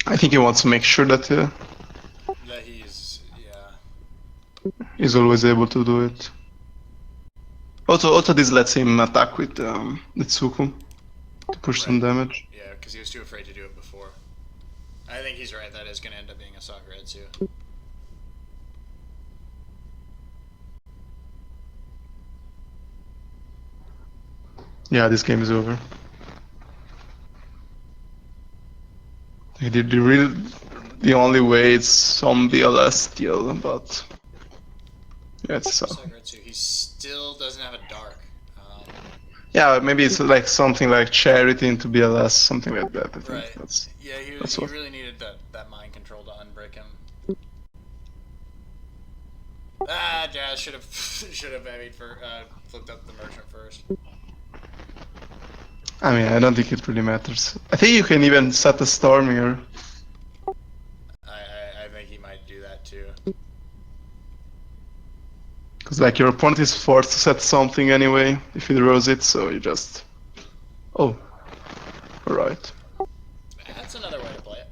I think he wants to make sure that That he's, yeah. he's always able to do it. Also this lets him attack with Tsuku to push some damage. Yeah, because he was too afraid to do it before. I think he's right, that is going to end up being a Sakuretsu. Yeah, this game is over. The only way is some BLS steal, but yeah, it's Sakuretsu, he still doesn't have a dark. Yeah, maybe it's like something like charity into BLS, something like that. I think Right. that's Yeah, he really needed that mind control to unbreak him. Ah, Jazz should have flipped up the merchant first. I mean, I don't think it really matters. I think you can even set a storm here. I think he might do that too. Because like your opponent is forced to set something anyway if he draws it, so you just... Oh. Alright. That's another way to play it.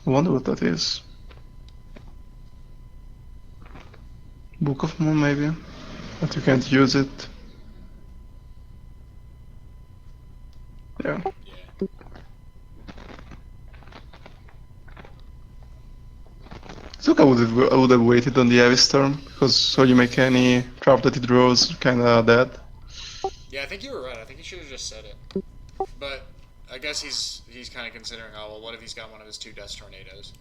I wonder what that is. Book of Moon maybe? But you can't use it. Yeah. Yeah. So I would have waited on the Heavy Storm, because so you make any trap that he draws kinda dead. Yeah, I think you were right. I think he should have just said it. But I guess he's kind of considering, oh, well, what if he's got one of his 2 Death Tornadoes?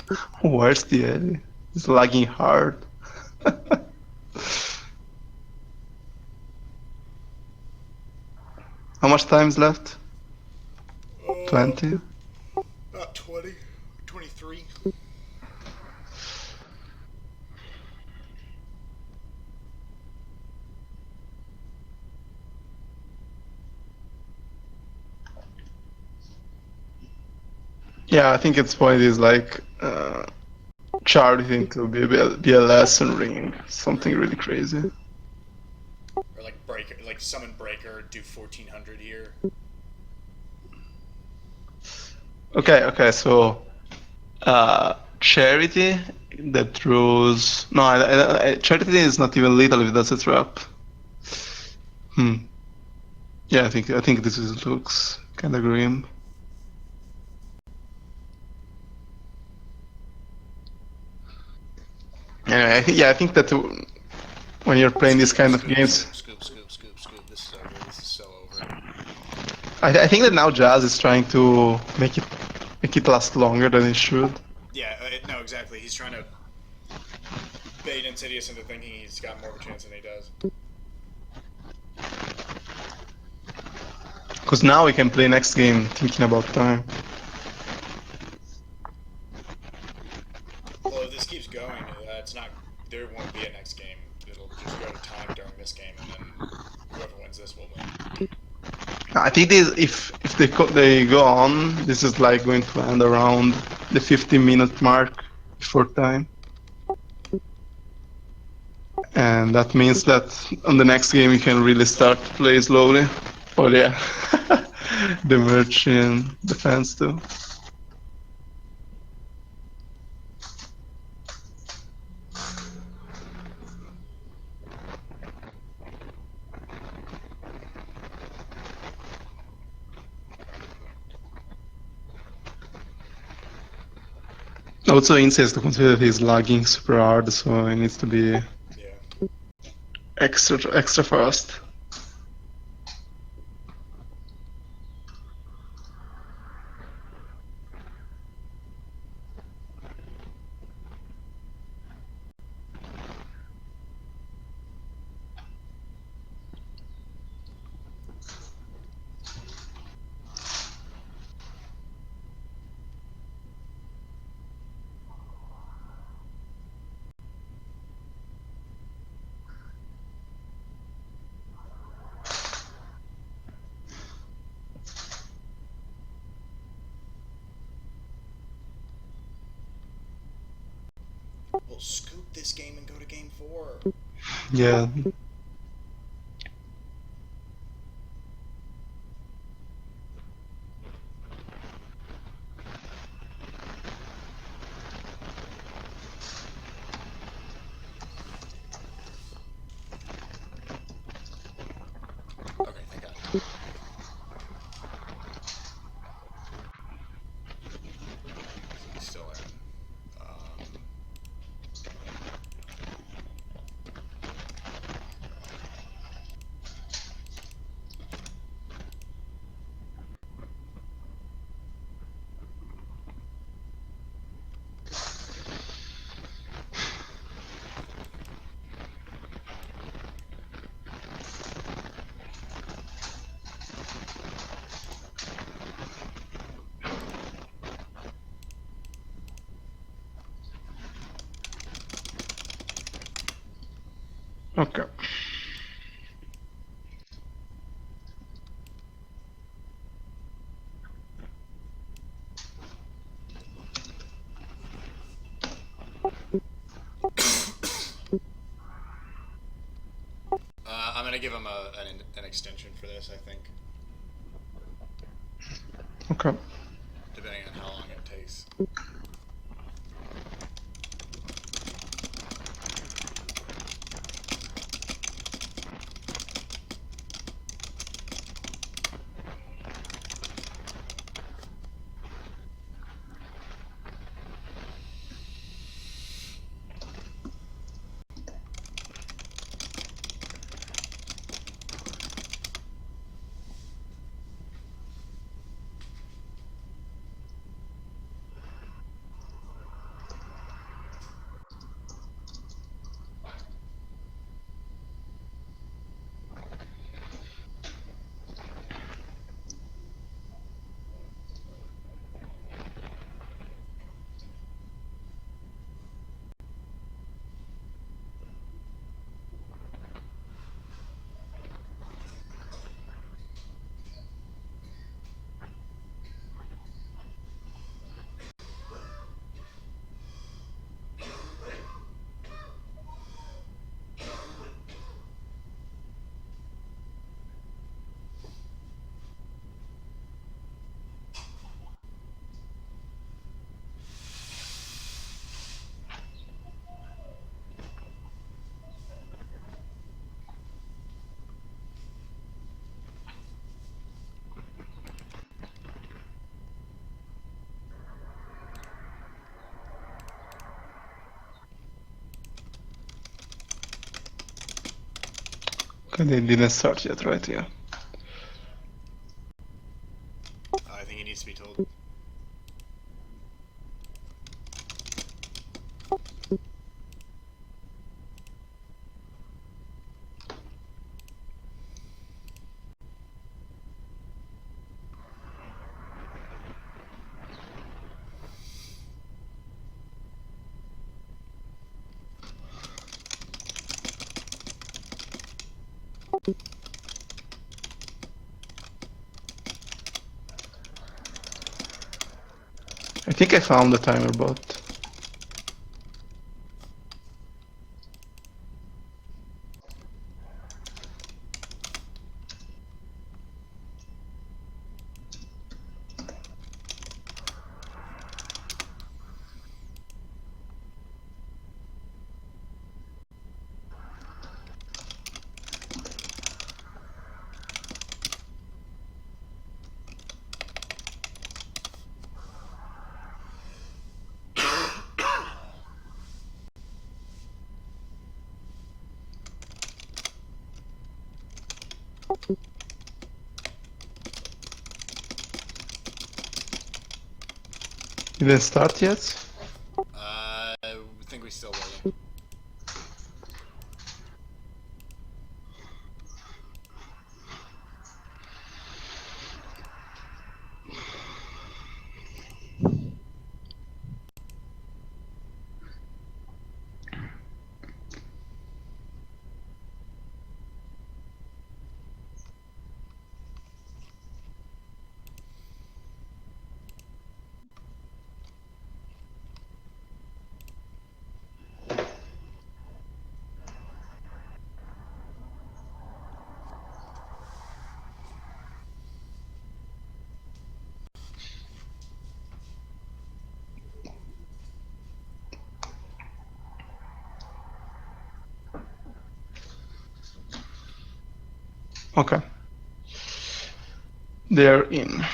Where's the Heavy? It's lagging hard. How much time is left? 20? About 20, 23. Yeah, I think its point is like charity into BLS and ring something really crazy. Or like breaker, like summon breaker, do 1400 here. Okay, so charity that draws. No, charity is not even lethal if it does a trap. Yeah, I think this looks kind of grim. Anyway, I think that when you're playing these kind of games, Scoop. This is over. This is so over. I think that now Jazz is trying to make it last longer than it should. Yeah, no, exactly. He's trying to bait InsiDS into thinking he's got more of a chance than he does. Because now we can play next game thinking about time. Well, if this keeps going, it's not. There won't be a next game. It'll just go to time during this game, and then whoever wins this will win. I think if they go on, this is like going to end around the 15-minute mark before time. And that means that on the next game you can really start to play slowly. Oh yeah, the merge in defense too. Also, Insi has to consider that he's lagging super hard, so he needs to be Yeah. extra fast. We'll scoop this game and go to game 4. Yeah. Okay, thank God. He's still in. Okay. I'm gonna give him an extension for this, I think. Okay. Depending on how long it takes. Okay, they didn't start yet, right? Yeah. I think he needs to be told. I think I found the timer bot. It didn't start yet? I think we're still waiting. Okay. They're in.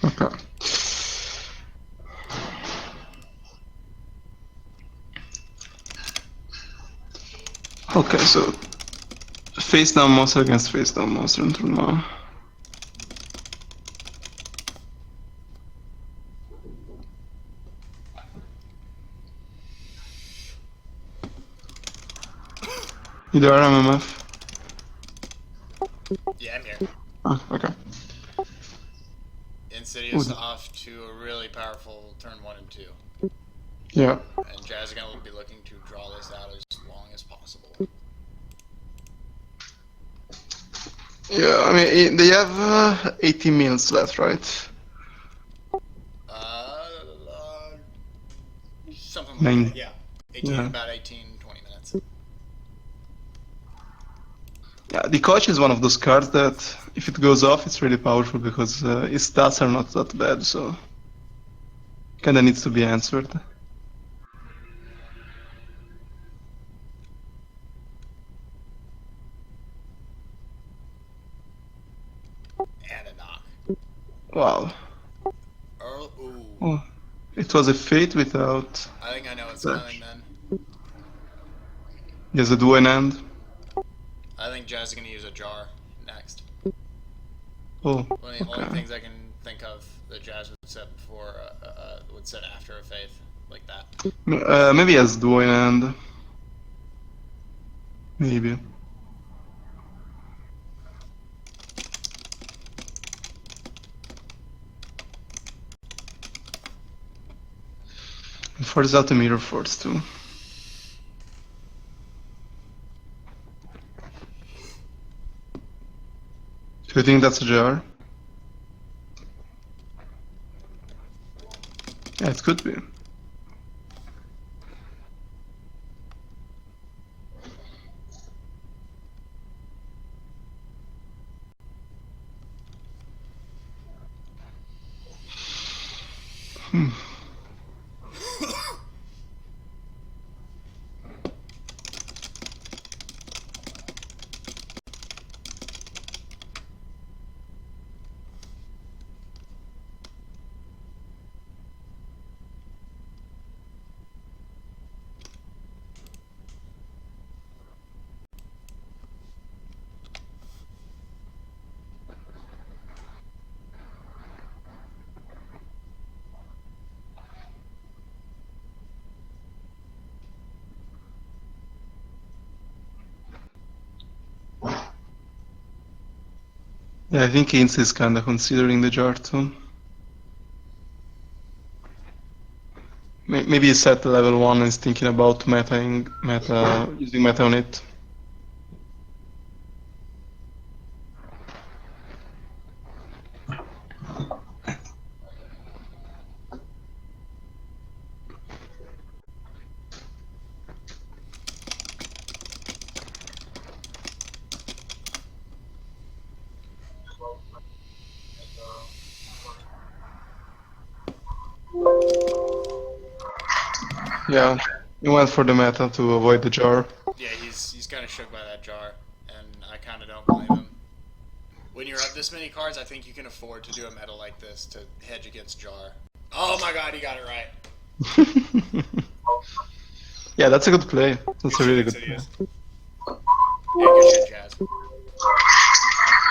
Okay. Okay, so face down monster against face down monster until now. You there, MMF? Yeah, I'm here. Oh, okay. InsiDS Ooh. off to a really powerful turn 1 and 2. Yeah. And Jazz is going to be looking to draw this out as long as possible. Yeah, I mean, they have 18 minutes left, right? Something like Nine. that, yeah. Yeah. About 18, 20 minutes. Yeah, the coach is one of those cards that, if it goes off, it's really powerful because his stats are not that bad, so kinda needs to be answered. And a knock. Wow. Ooh. Oh, it was a fate without. I think I know what's coming then. There's a dual end. I think Jazz is going to use a jar next. Oh, One of the only okay. things I can think of that Jazz would set before would set after a Faith like that. Maybe as duo in hand. Maybe. And for that, a mirror force too. Do you think that's a jar? Yeah, it could be. Yeah, I think Insi is kinda considering the jar too. Maybe he set level 1 and is thinking about using meta on it. Yeah, he went for the meta to avoid the jar. Yeah, he's kind of shook by that jar, and I kind of don't blame him. When you're up this many cards, I think you can afford to do a meta like this to hedge against jar. Oh my god, he got it right. Yeah, that's a good play. That's a really good play. InsiDS. Yeah, good shit, Jazz.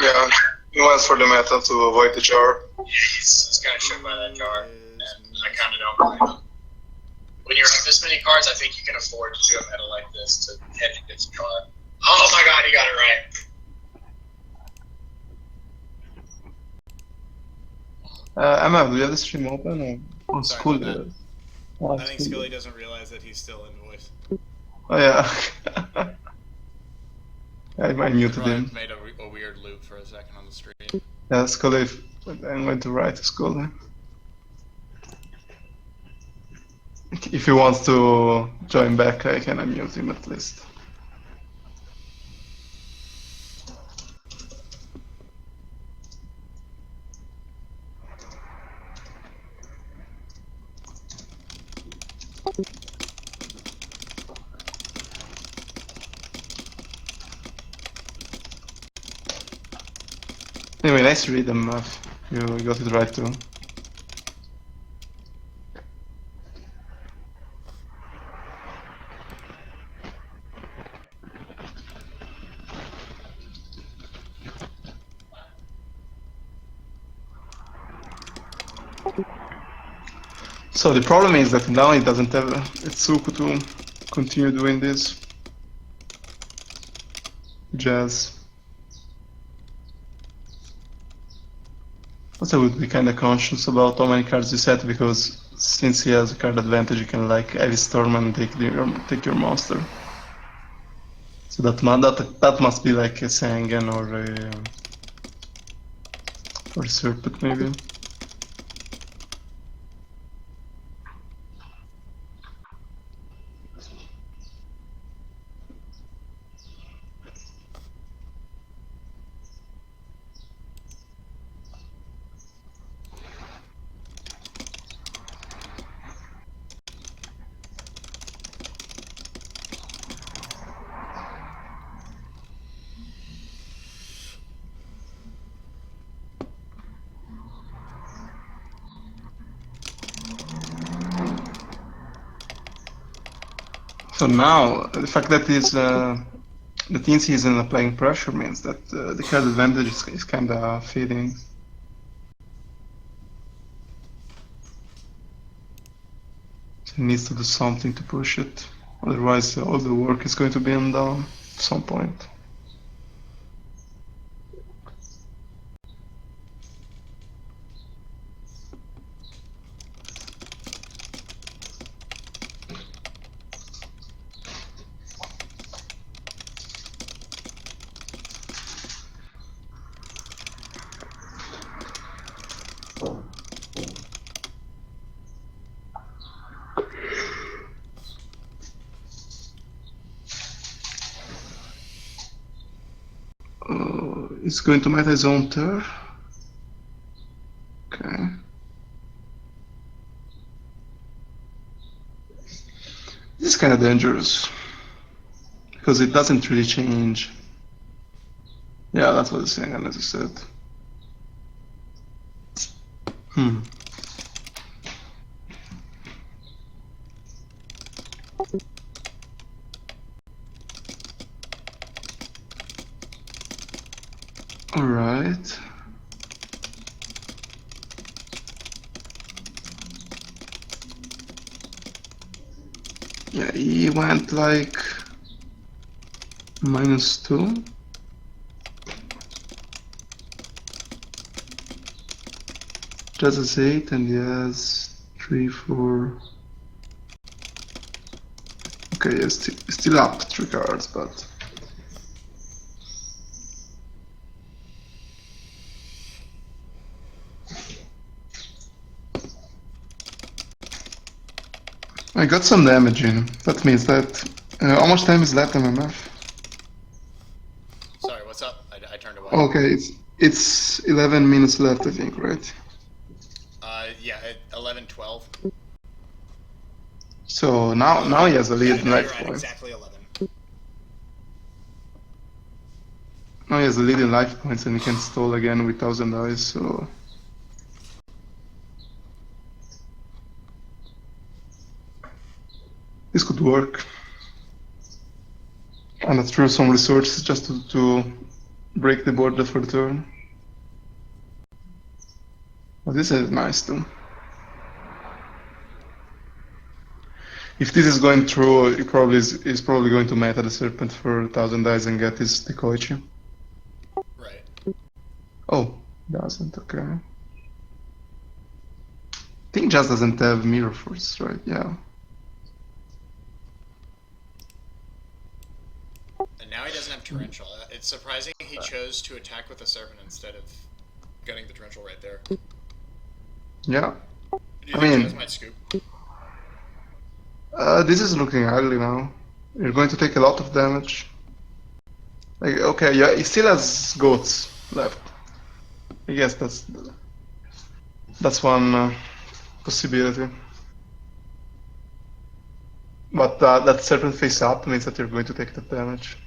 Yeah, he went for the meta to avoid the jar. Yeah, he's kind of shook by that jar, and I kind of don't blame him. When you're up this many cards, I think you can afford to do a meta like this to hedge against jar. Oh my god, he got it right. Emma, do you have the stream open or on Sorry school? about that. Oh, I think Skully doesn't realize that he's still in voice. Oh yeah. I muted him. Made a weird loop for a second on the stream. Yeah, Skully. I'm going to write to Skully. If he wants to join back, I can unmute him at least. Anyway, nice to read them, you got it right too. So the problem is that now it doesn't have Itsuku to continue doing this. Jazz. But I would be kinda conscious about how many cards you set, because since he has a card advantage, you can like Heavy Storm and take your monster. So that must be like a Sangan or a Serpent maybe. So now, the fact that he's that Insi isn't applying pressure means that the card advantage is kind of fading. So he needs to do something to push it, otherwise all the work is going to be undone at some point. He's going to meta his own turn. Okay. This is kind of dangerous because it doesn't really change. Yeah, that's what it's saying, as you said. All right. Yeah, he went like -2. Just has 8 and he has 3, 4. Okay, he's still up 3 cards, but I got some damage in. That means that how much time is left, MMF? Sorry, what's up? I turned away. Okay, it's 11 minutes left, I think, right? Yeah, 11, 12. So now he has a lead in Now life you're at points. exactly 11. Now he has a lead in life points and he can stall again with 1000 dice, so... This could work. And I threw some resources just to break the border for the turn. But this is nice too. If this is going through, he probably is probably going to meta the Serpent for 1000 dice and get his Dekoichi. Right. Oh, doesn't, okay. I think just doesn't have Mirror Force, right? Yeah. And now he doesn't have Torrential. It's surprising he chose to attack with the Serpent instead of getting the Torrential right there. Yeah. Do you think Jazz might scoop? This is looking ugly now. You're going to take a lot of damage. Like, okay, yeah, he still has goats left. I guess that's one possibility. But that serpent face up means that you're going to take that damage.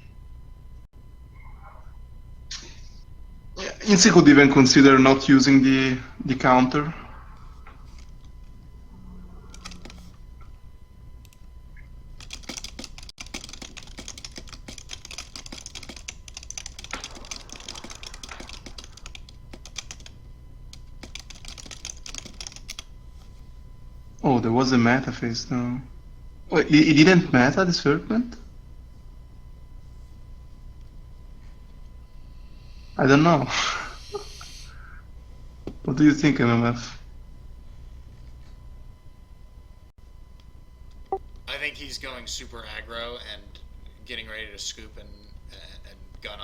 Yeah, Insi could even consider not using the counter. Oh, there was a meta phase now. Wait, he didn't meta the serpent? I don't know. What do you think, MMF? I think he's going super aggro and getting ready to scoop and gun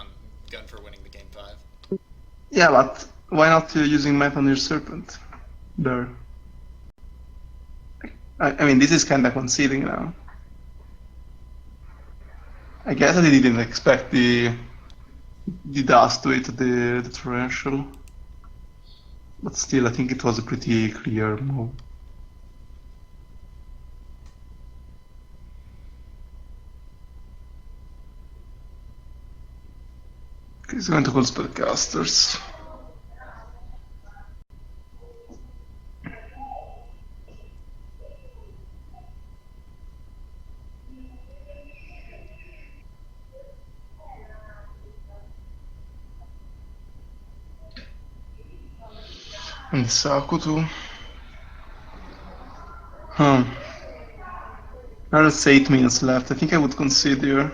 for winning the game 5. Yeah, but why not using meta on your serpent? There. I mean, this is kinda conceding now. I guess I didn't expect the dust to hit the torrential. But still, I think it was a pretty clear move. He's going to call spellcasters. And Sakuto. Huh. Now it's 8 minutes left. I think I would consider,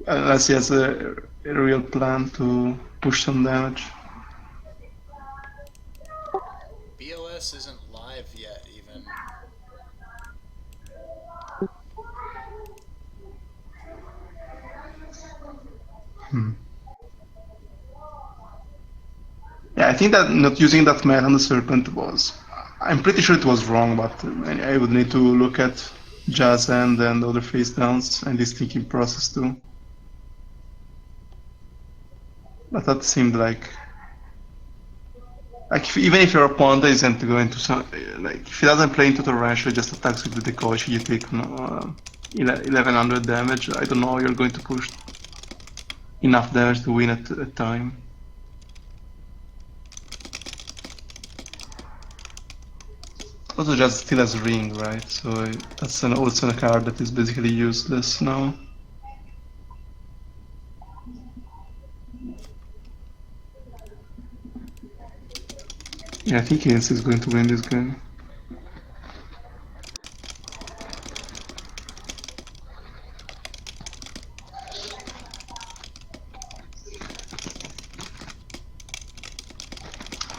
unless he has a real plan to push some damage. BOS isn't live yet, even. Yeah, I think that not using that man on the serpent was. I'm pretty sure it was wrong, but I would need to look at Jazz and the other face downs and his thinking process too. But that seemed like even if your opponent isn't going to some, like if he doesn't play into the range, he just attacks with the decoy, you take 1100 damage. I don't know how you're going to push enough damage to win at a time. Also, just still has ring, right? So that's also a card that is basically useless now. Yeah, I think Insi is going to win this game.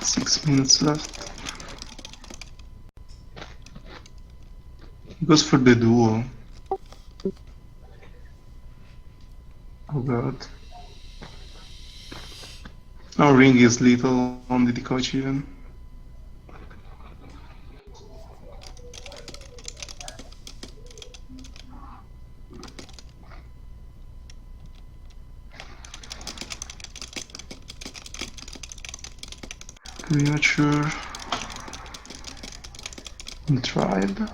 Six minutes left. He goes for the duo. Oh god. Our ring is lethal on the decoy even. I'm not sure. Tribe.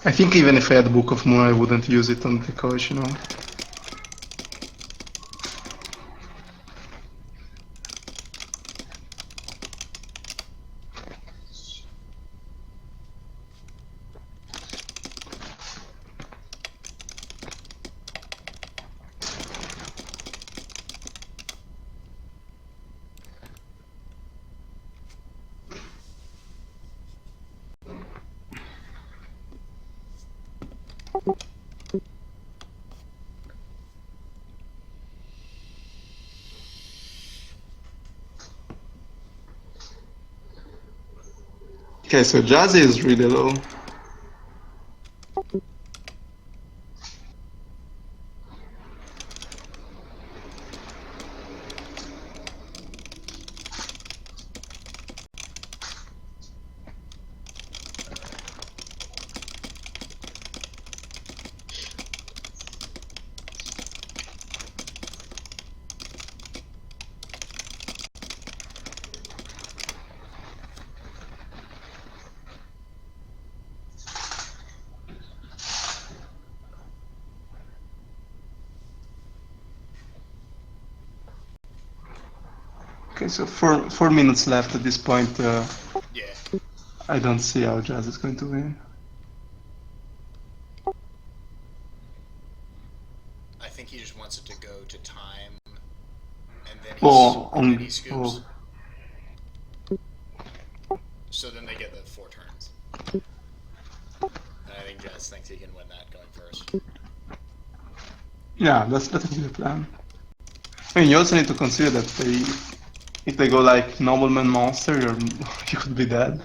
I think even if I had Book of Moon, I wouldn't use it on the coach, you know. Okay, so Jazzy is really low. Okay, so 4 minutes left at this point. Yeah. I don't see how Jazz is going to win. I think he just wants it to go to time, and then he scoops. So then they get the 4 turns. And I think Jazz thinks he can win that going first. Yeah, that's definitely the plan. I mean, you also need to consider that if they go like Nobleman Monster, you could be dead.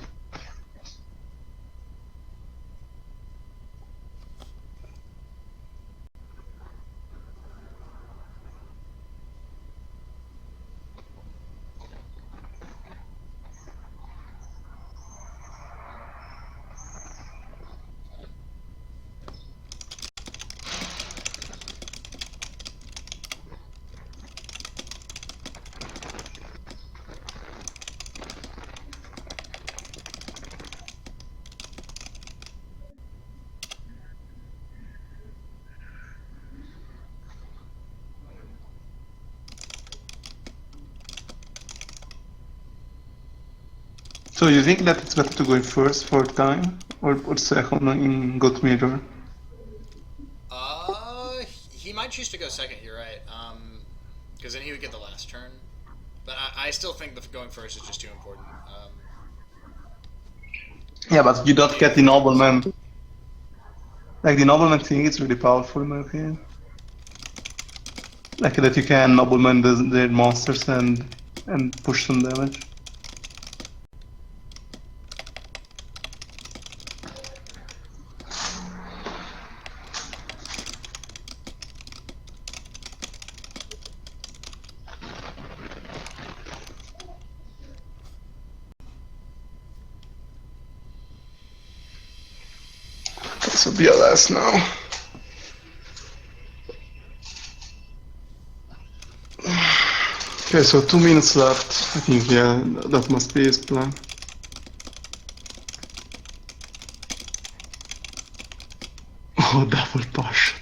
So you think that it's better to go in first for time or second in Goat Mirror? He might choose to go second. You're right. Because then he would get the last turn. But I still think that going first is just too important. Yeah, but you don't get the nobleman. Like the nobleman thing is really powerful in my opinion. Like that you can nobleman the monsters and push some damage. So BLS now. Okay, so 2 minutes left. I think, yeah, that must be his plan. Oh, double push.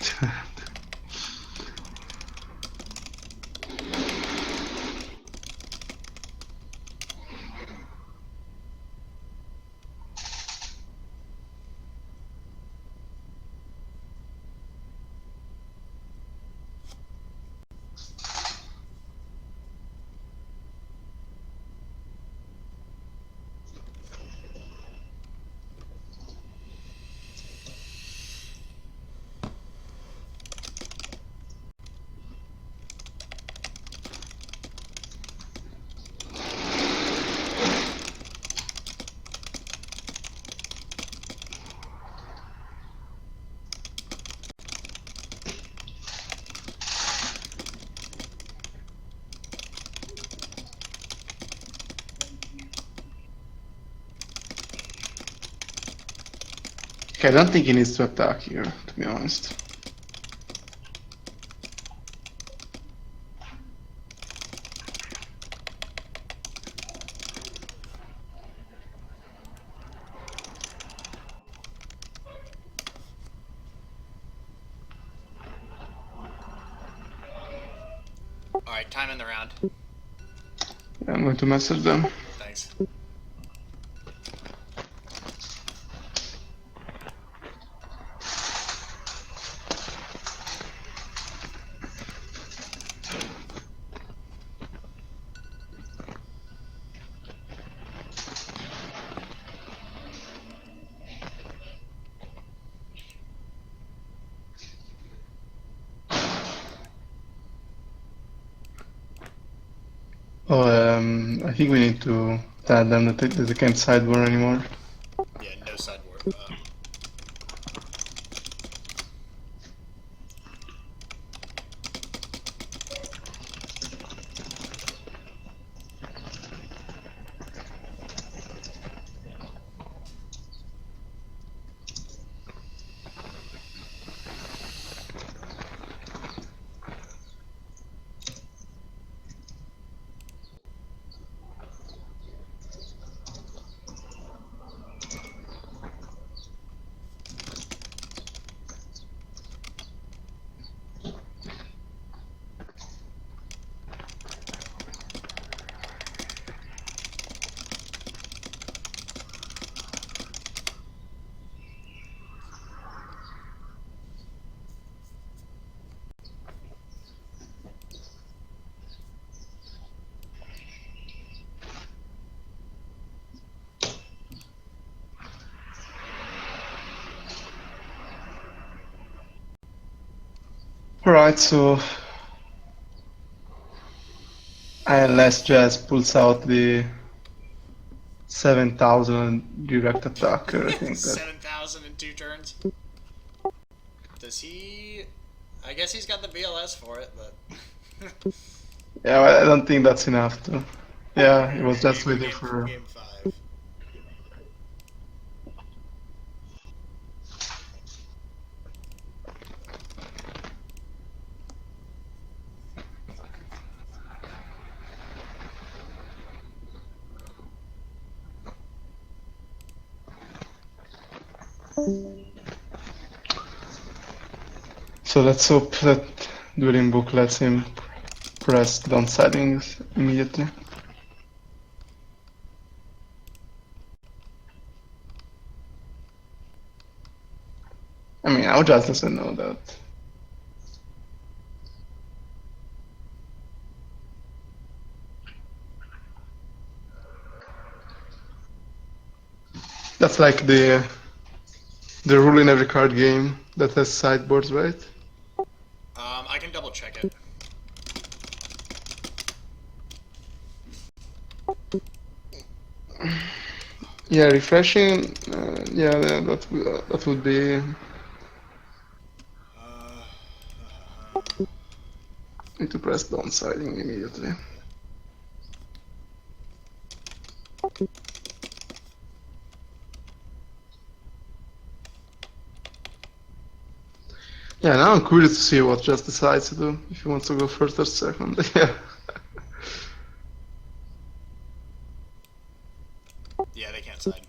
Okay, I don't think he needs to attack here, to be honest. Alright, time in the round. Yeah, I'm going to message them. Thanks. Oh, I think we need to tell them that they can't sideboard anymore. Yeah, no sideboard. Alright, so unless Jazz pulls out the 7,000 direct attacker, I think that 7,000 in 2 turns. Does he... I guess he's got the BLS for it, but... yeah, I don't think that's enough to. Yeah, he was just waiting for. Game 5. So let's hope that during book lets him press down settings immediately. I mean, our just doesn't know that. That's like the rule in every card game that has sideboards, right? I can double check it. Yeah, refreshing. Yeah, that would be. Need to press downsiding immediately. Yeah, now I'm curious to see what Just decides to do. If he wants to go first or second. Yeah. Yeah, they can't side.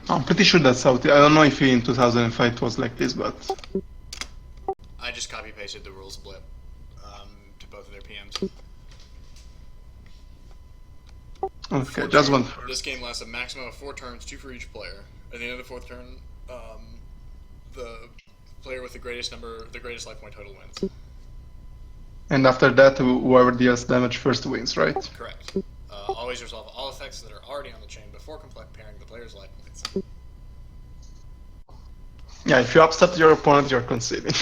I'm pretty sure that's how. I don't know if he in 2005 it was like this, but I just copy pasted the rules blip to both of their PMs. okay, just one. This game lasts a maximum of 4 turns, 2 for each player. At the end of the 4th turn, the player with the greatest life point total wins. And after that, whoever deals damage first wins, right? Correct. Always resolve all effects that are already on the chain before comparing the player's life points. Yeah, if you upset your opponent, you're conceding.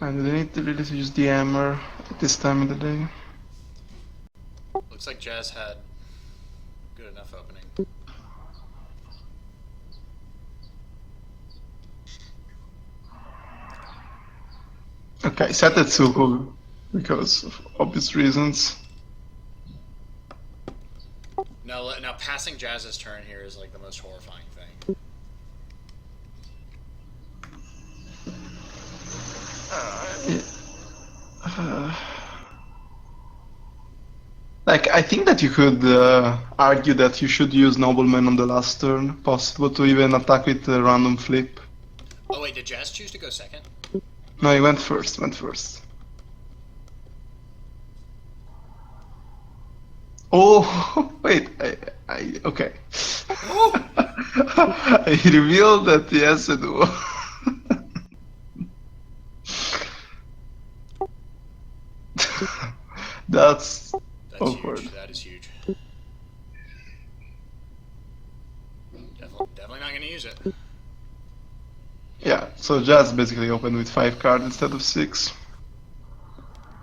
And they need to really use the hammer at this time of the day. Looks like Jazz had good enough opening. Okay, set at Tsuko because of obvious reasons. Now passing Jazz's turn here is like the most horrifying thing. Like, I think that you could argue that you should use Nobleman on the last turn, possible to even attack with a random flip. Oh wait, did Jazz choose to go second? No, he went first, Oh, wait, okay. He revealed that he has a duo. That's awkward. Huge. That is huge. Definitely not going to use it. Yeah, so Jazz basically opened with 5 cards instead of 6.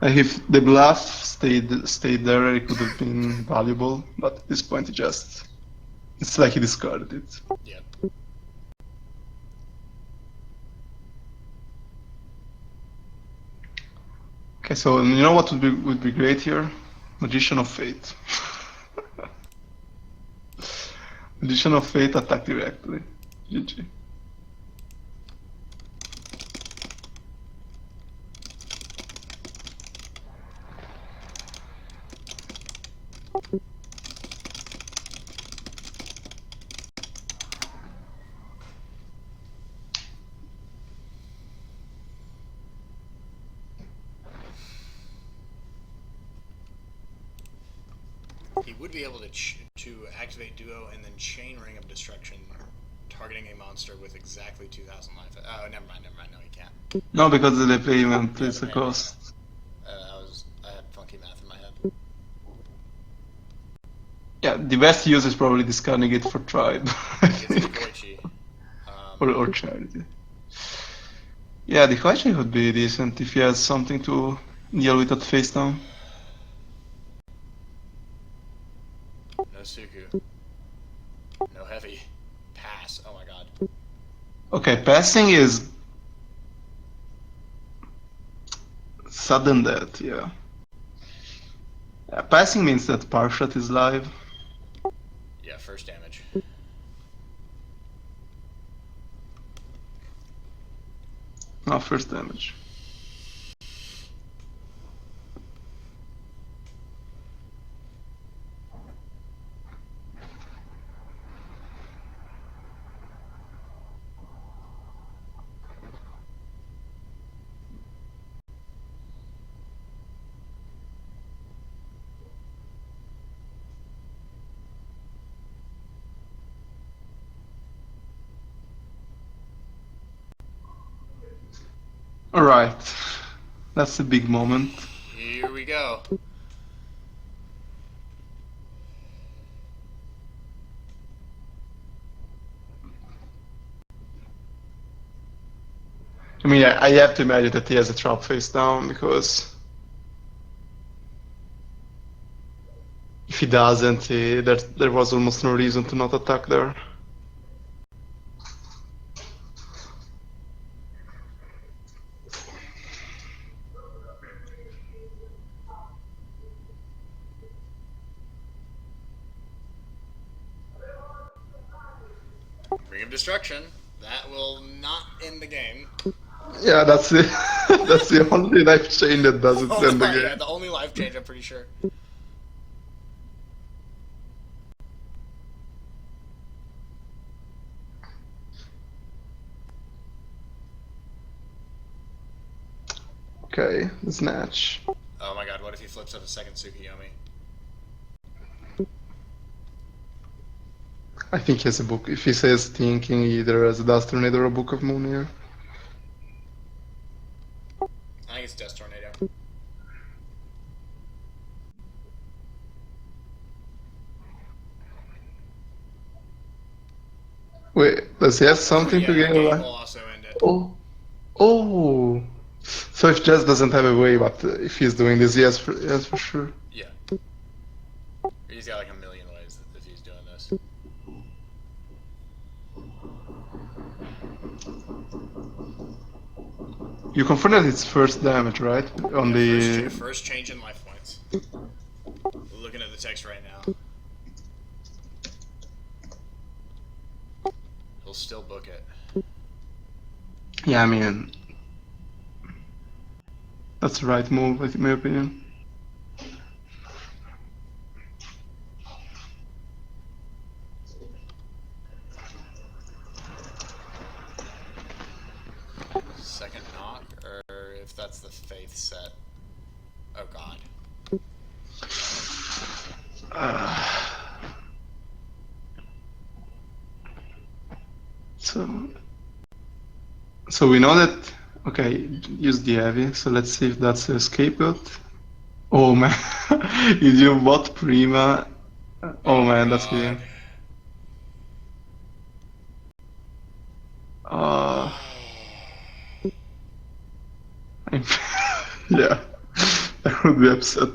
If the bluff stayed there, it could have been valuable, but at this point it's like he discarded it. Yeah. Okay, so you know what would be great here? Magician of Fate. Magician of Fate attack directly. GG. He would be able to activate Duo and then Chain Ring of Destruction, targeting a monster with exactly 2,000 life. Oh, never mind. No, he can't. No, because of the payment is a cost. I had funky math in my head. Yeah, the best use is probably discarding it for Tribe. It's Koichi. or charity. Yeah, the high chain would be decent if he has something to deal with at face down. No Suku. No heavy. Pass. Oh my god. Okay, passing is sudden death, yeah. Passing means that Parshot is live. Yeah, first damage. No, first damage. Alright, that's a big moment. Here we go. I mean, I have to imagine that he has a trap face down, because if he doesn't, there was almost no reason to not attack there. Ring of Destruction. That will not end the game. Yeah, that's the that's the only life chain that doesn't Oh, end the yeah, game. the only life change, I'm pretty sure. Okay, snatch. Oh my god, what if he flips up a second Tsukiyomi? I think he has a book. If he says thinking, he either has a Dust Tornado or a Book of Moon here. I think it's Dust Tornado. Wait, does he have something Yeah, to the gain game life? will also end it. Oh, oh. So if Jazz doesn't have a way, but if he's doing this, yes, for sure. Yeah. He's got like a million ways if he's doing this. You confirm that it's first damage, right? On the First change in life points. Looking at the text right now. He'll still book it. yeah, I mean, that's the right move, in my opinion. Second knock, or if that's the faith set. Oh god. So we know that. Okay, use the heavy. So let's see if that's a scapegoat. Oh man, is you bot Prima? Oh man, that's God. game. Uh, yeah, I would be upset.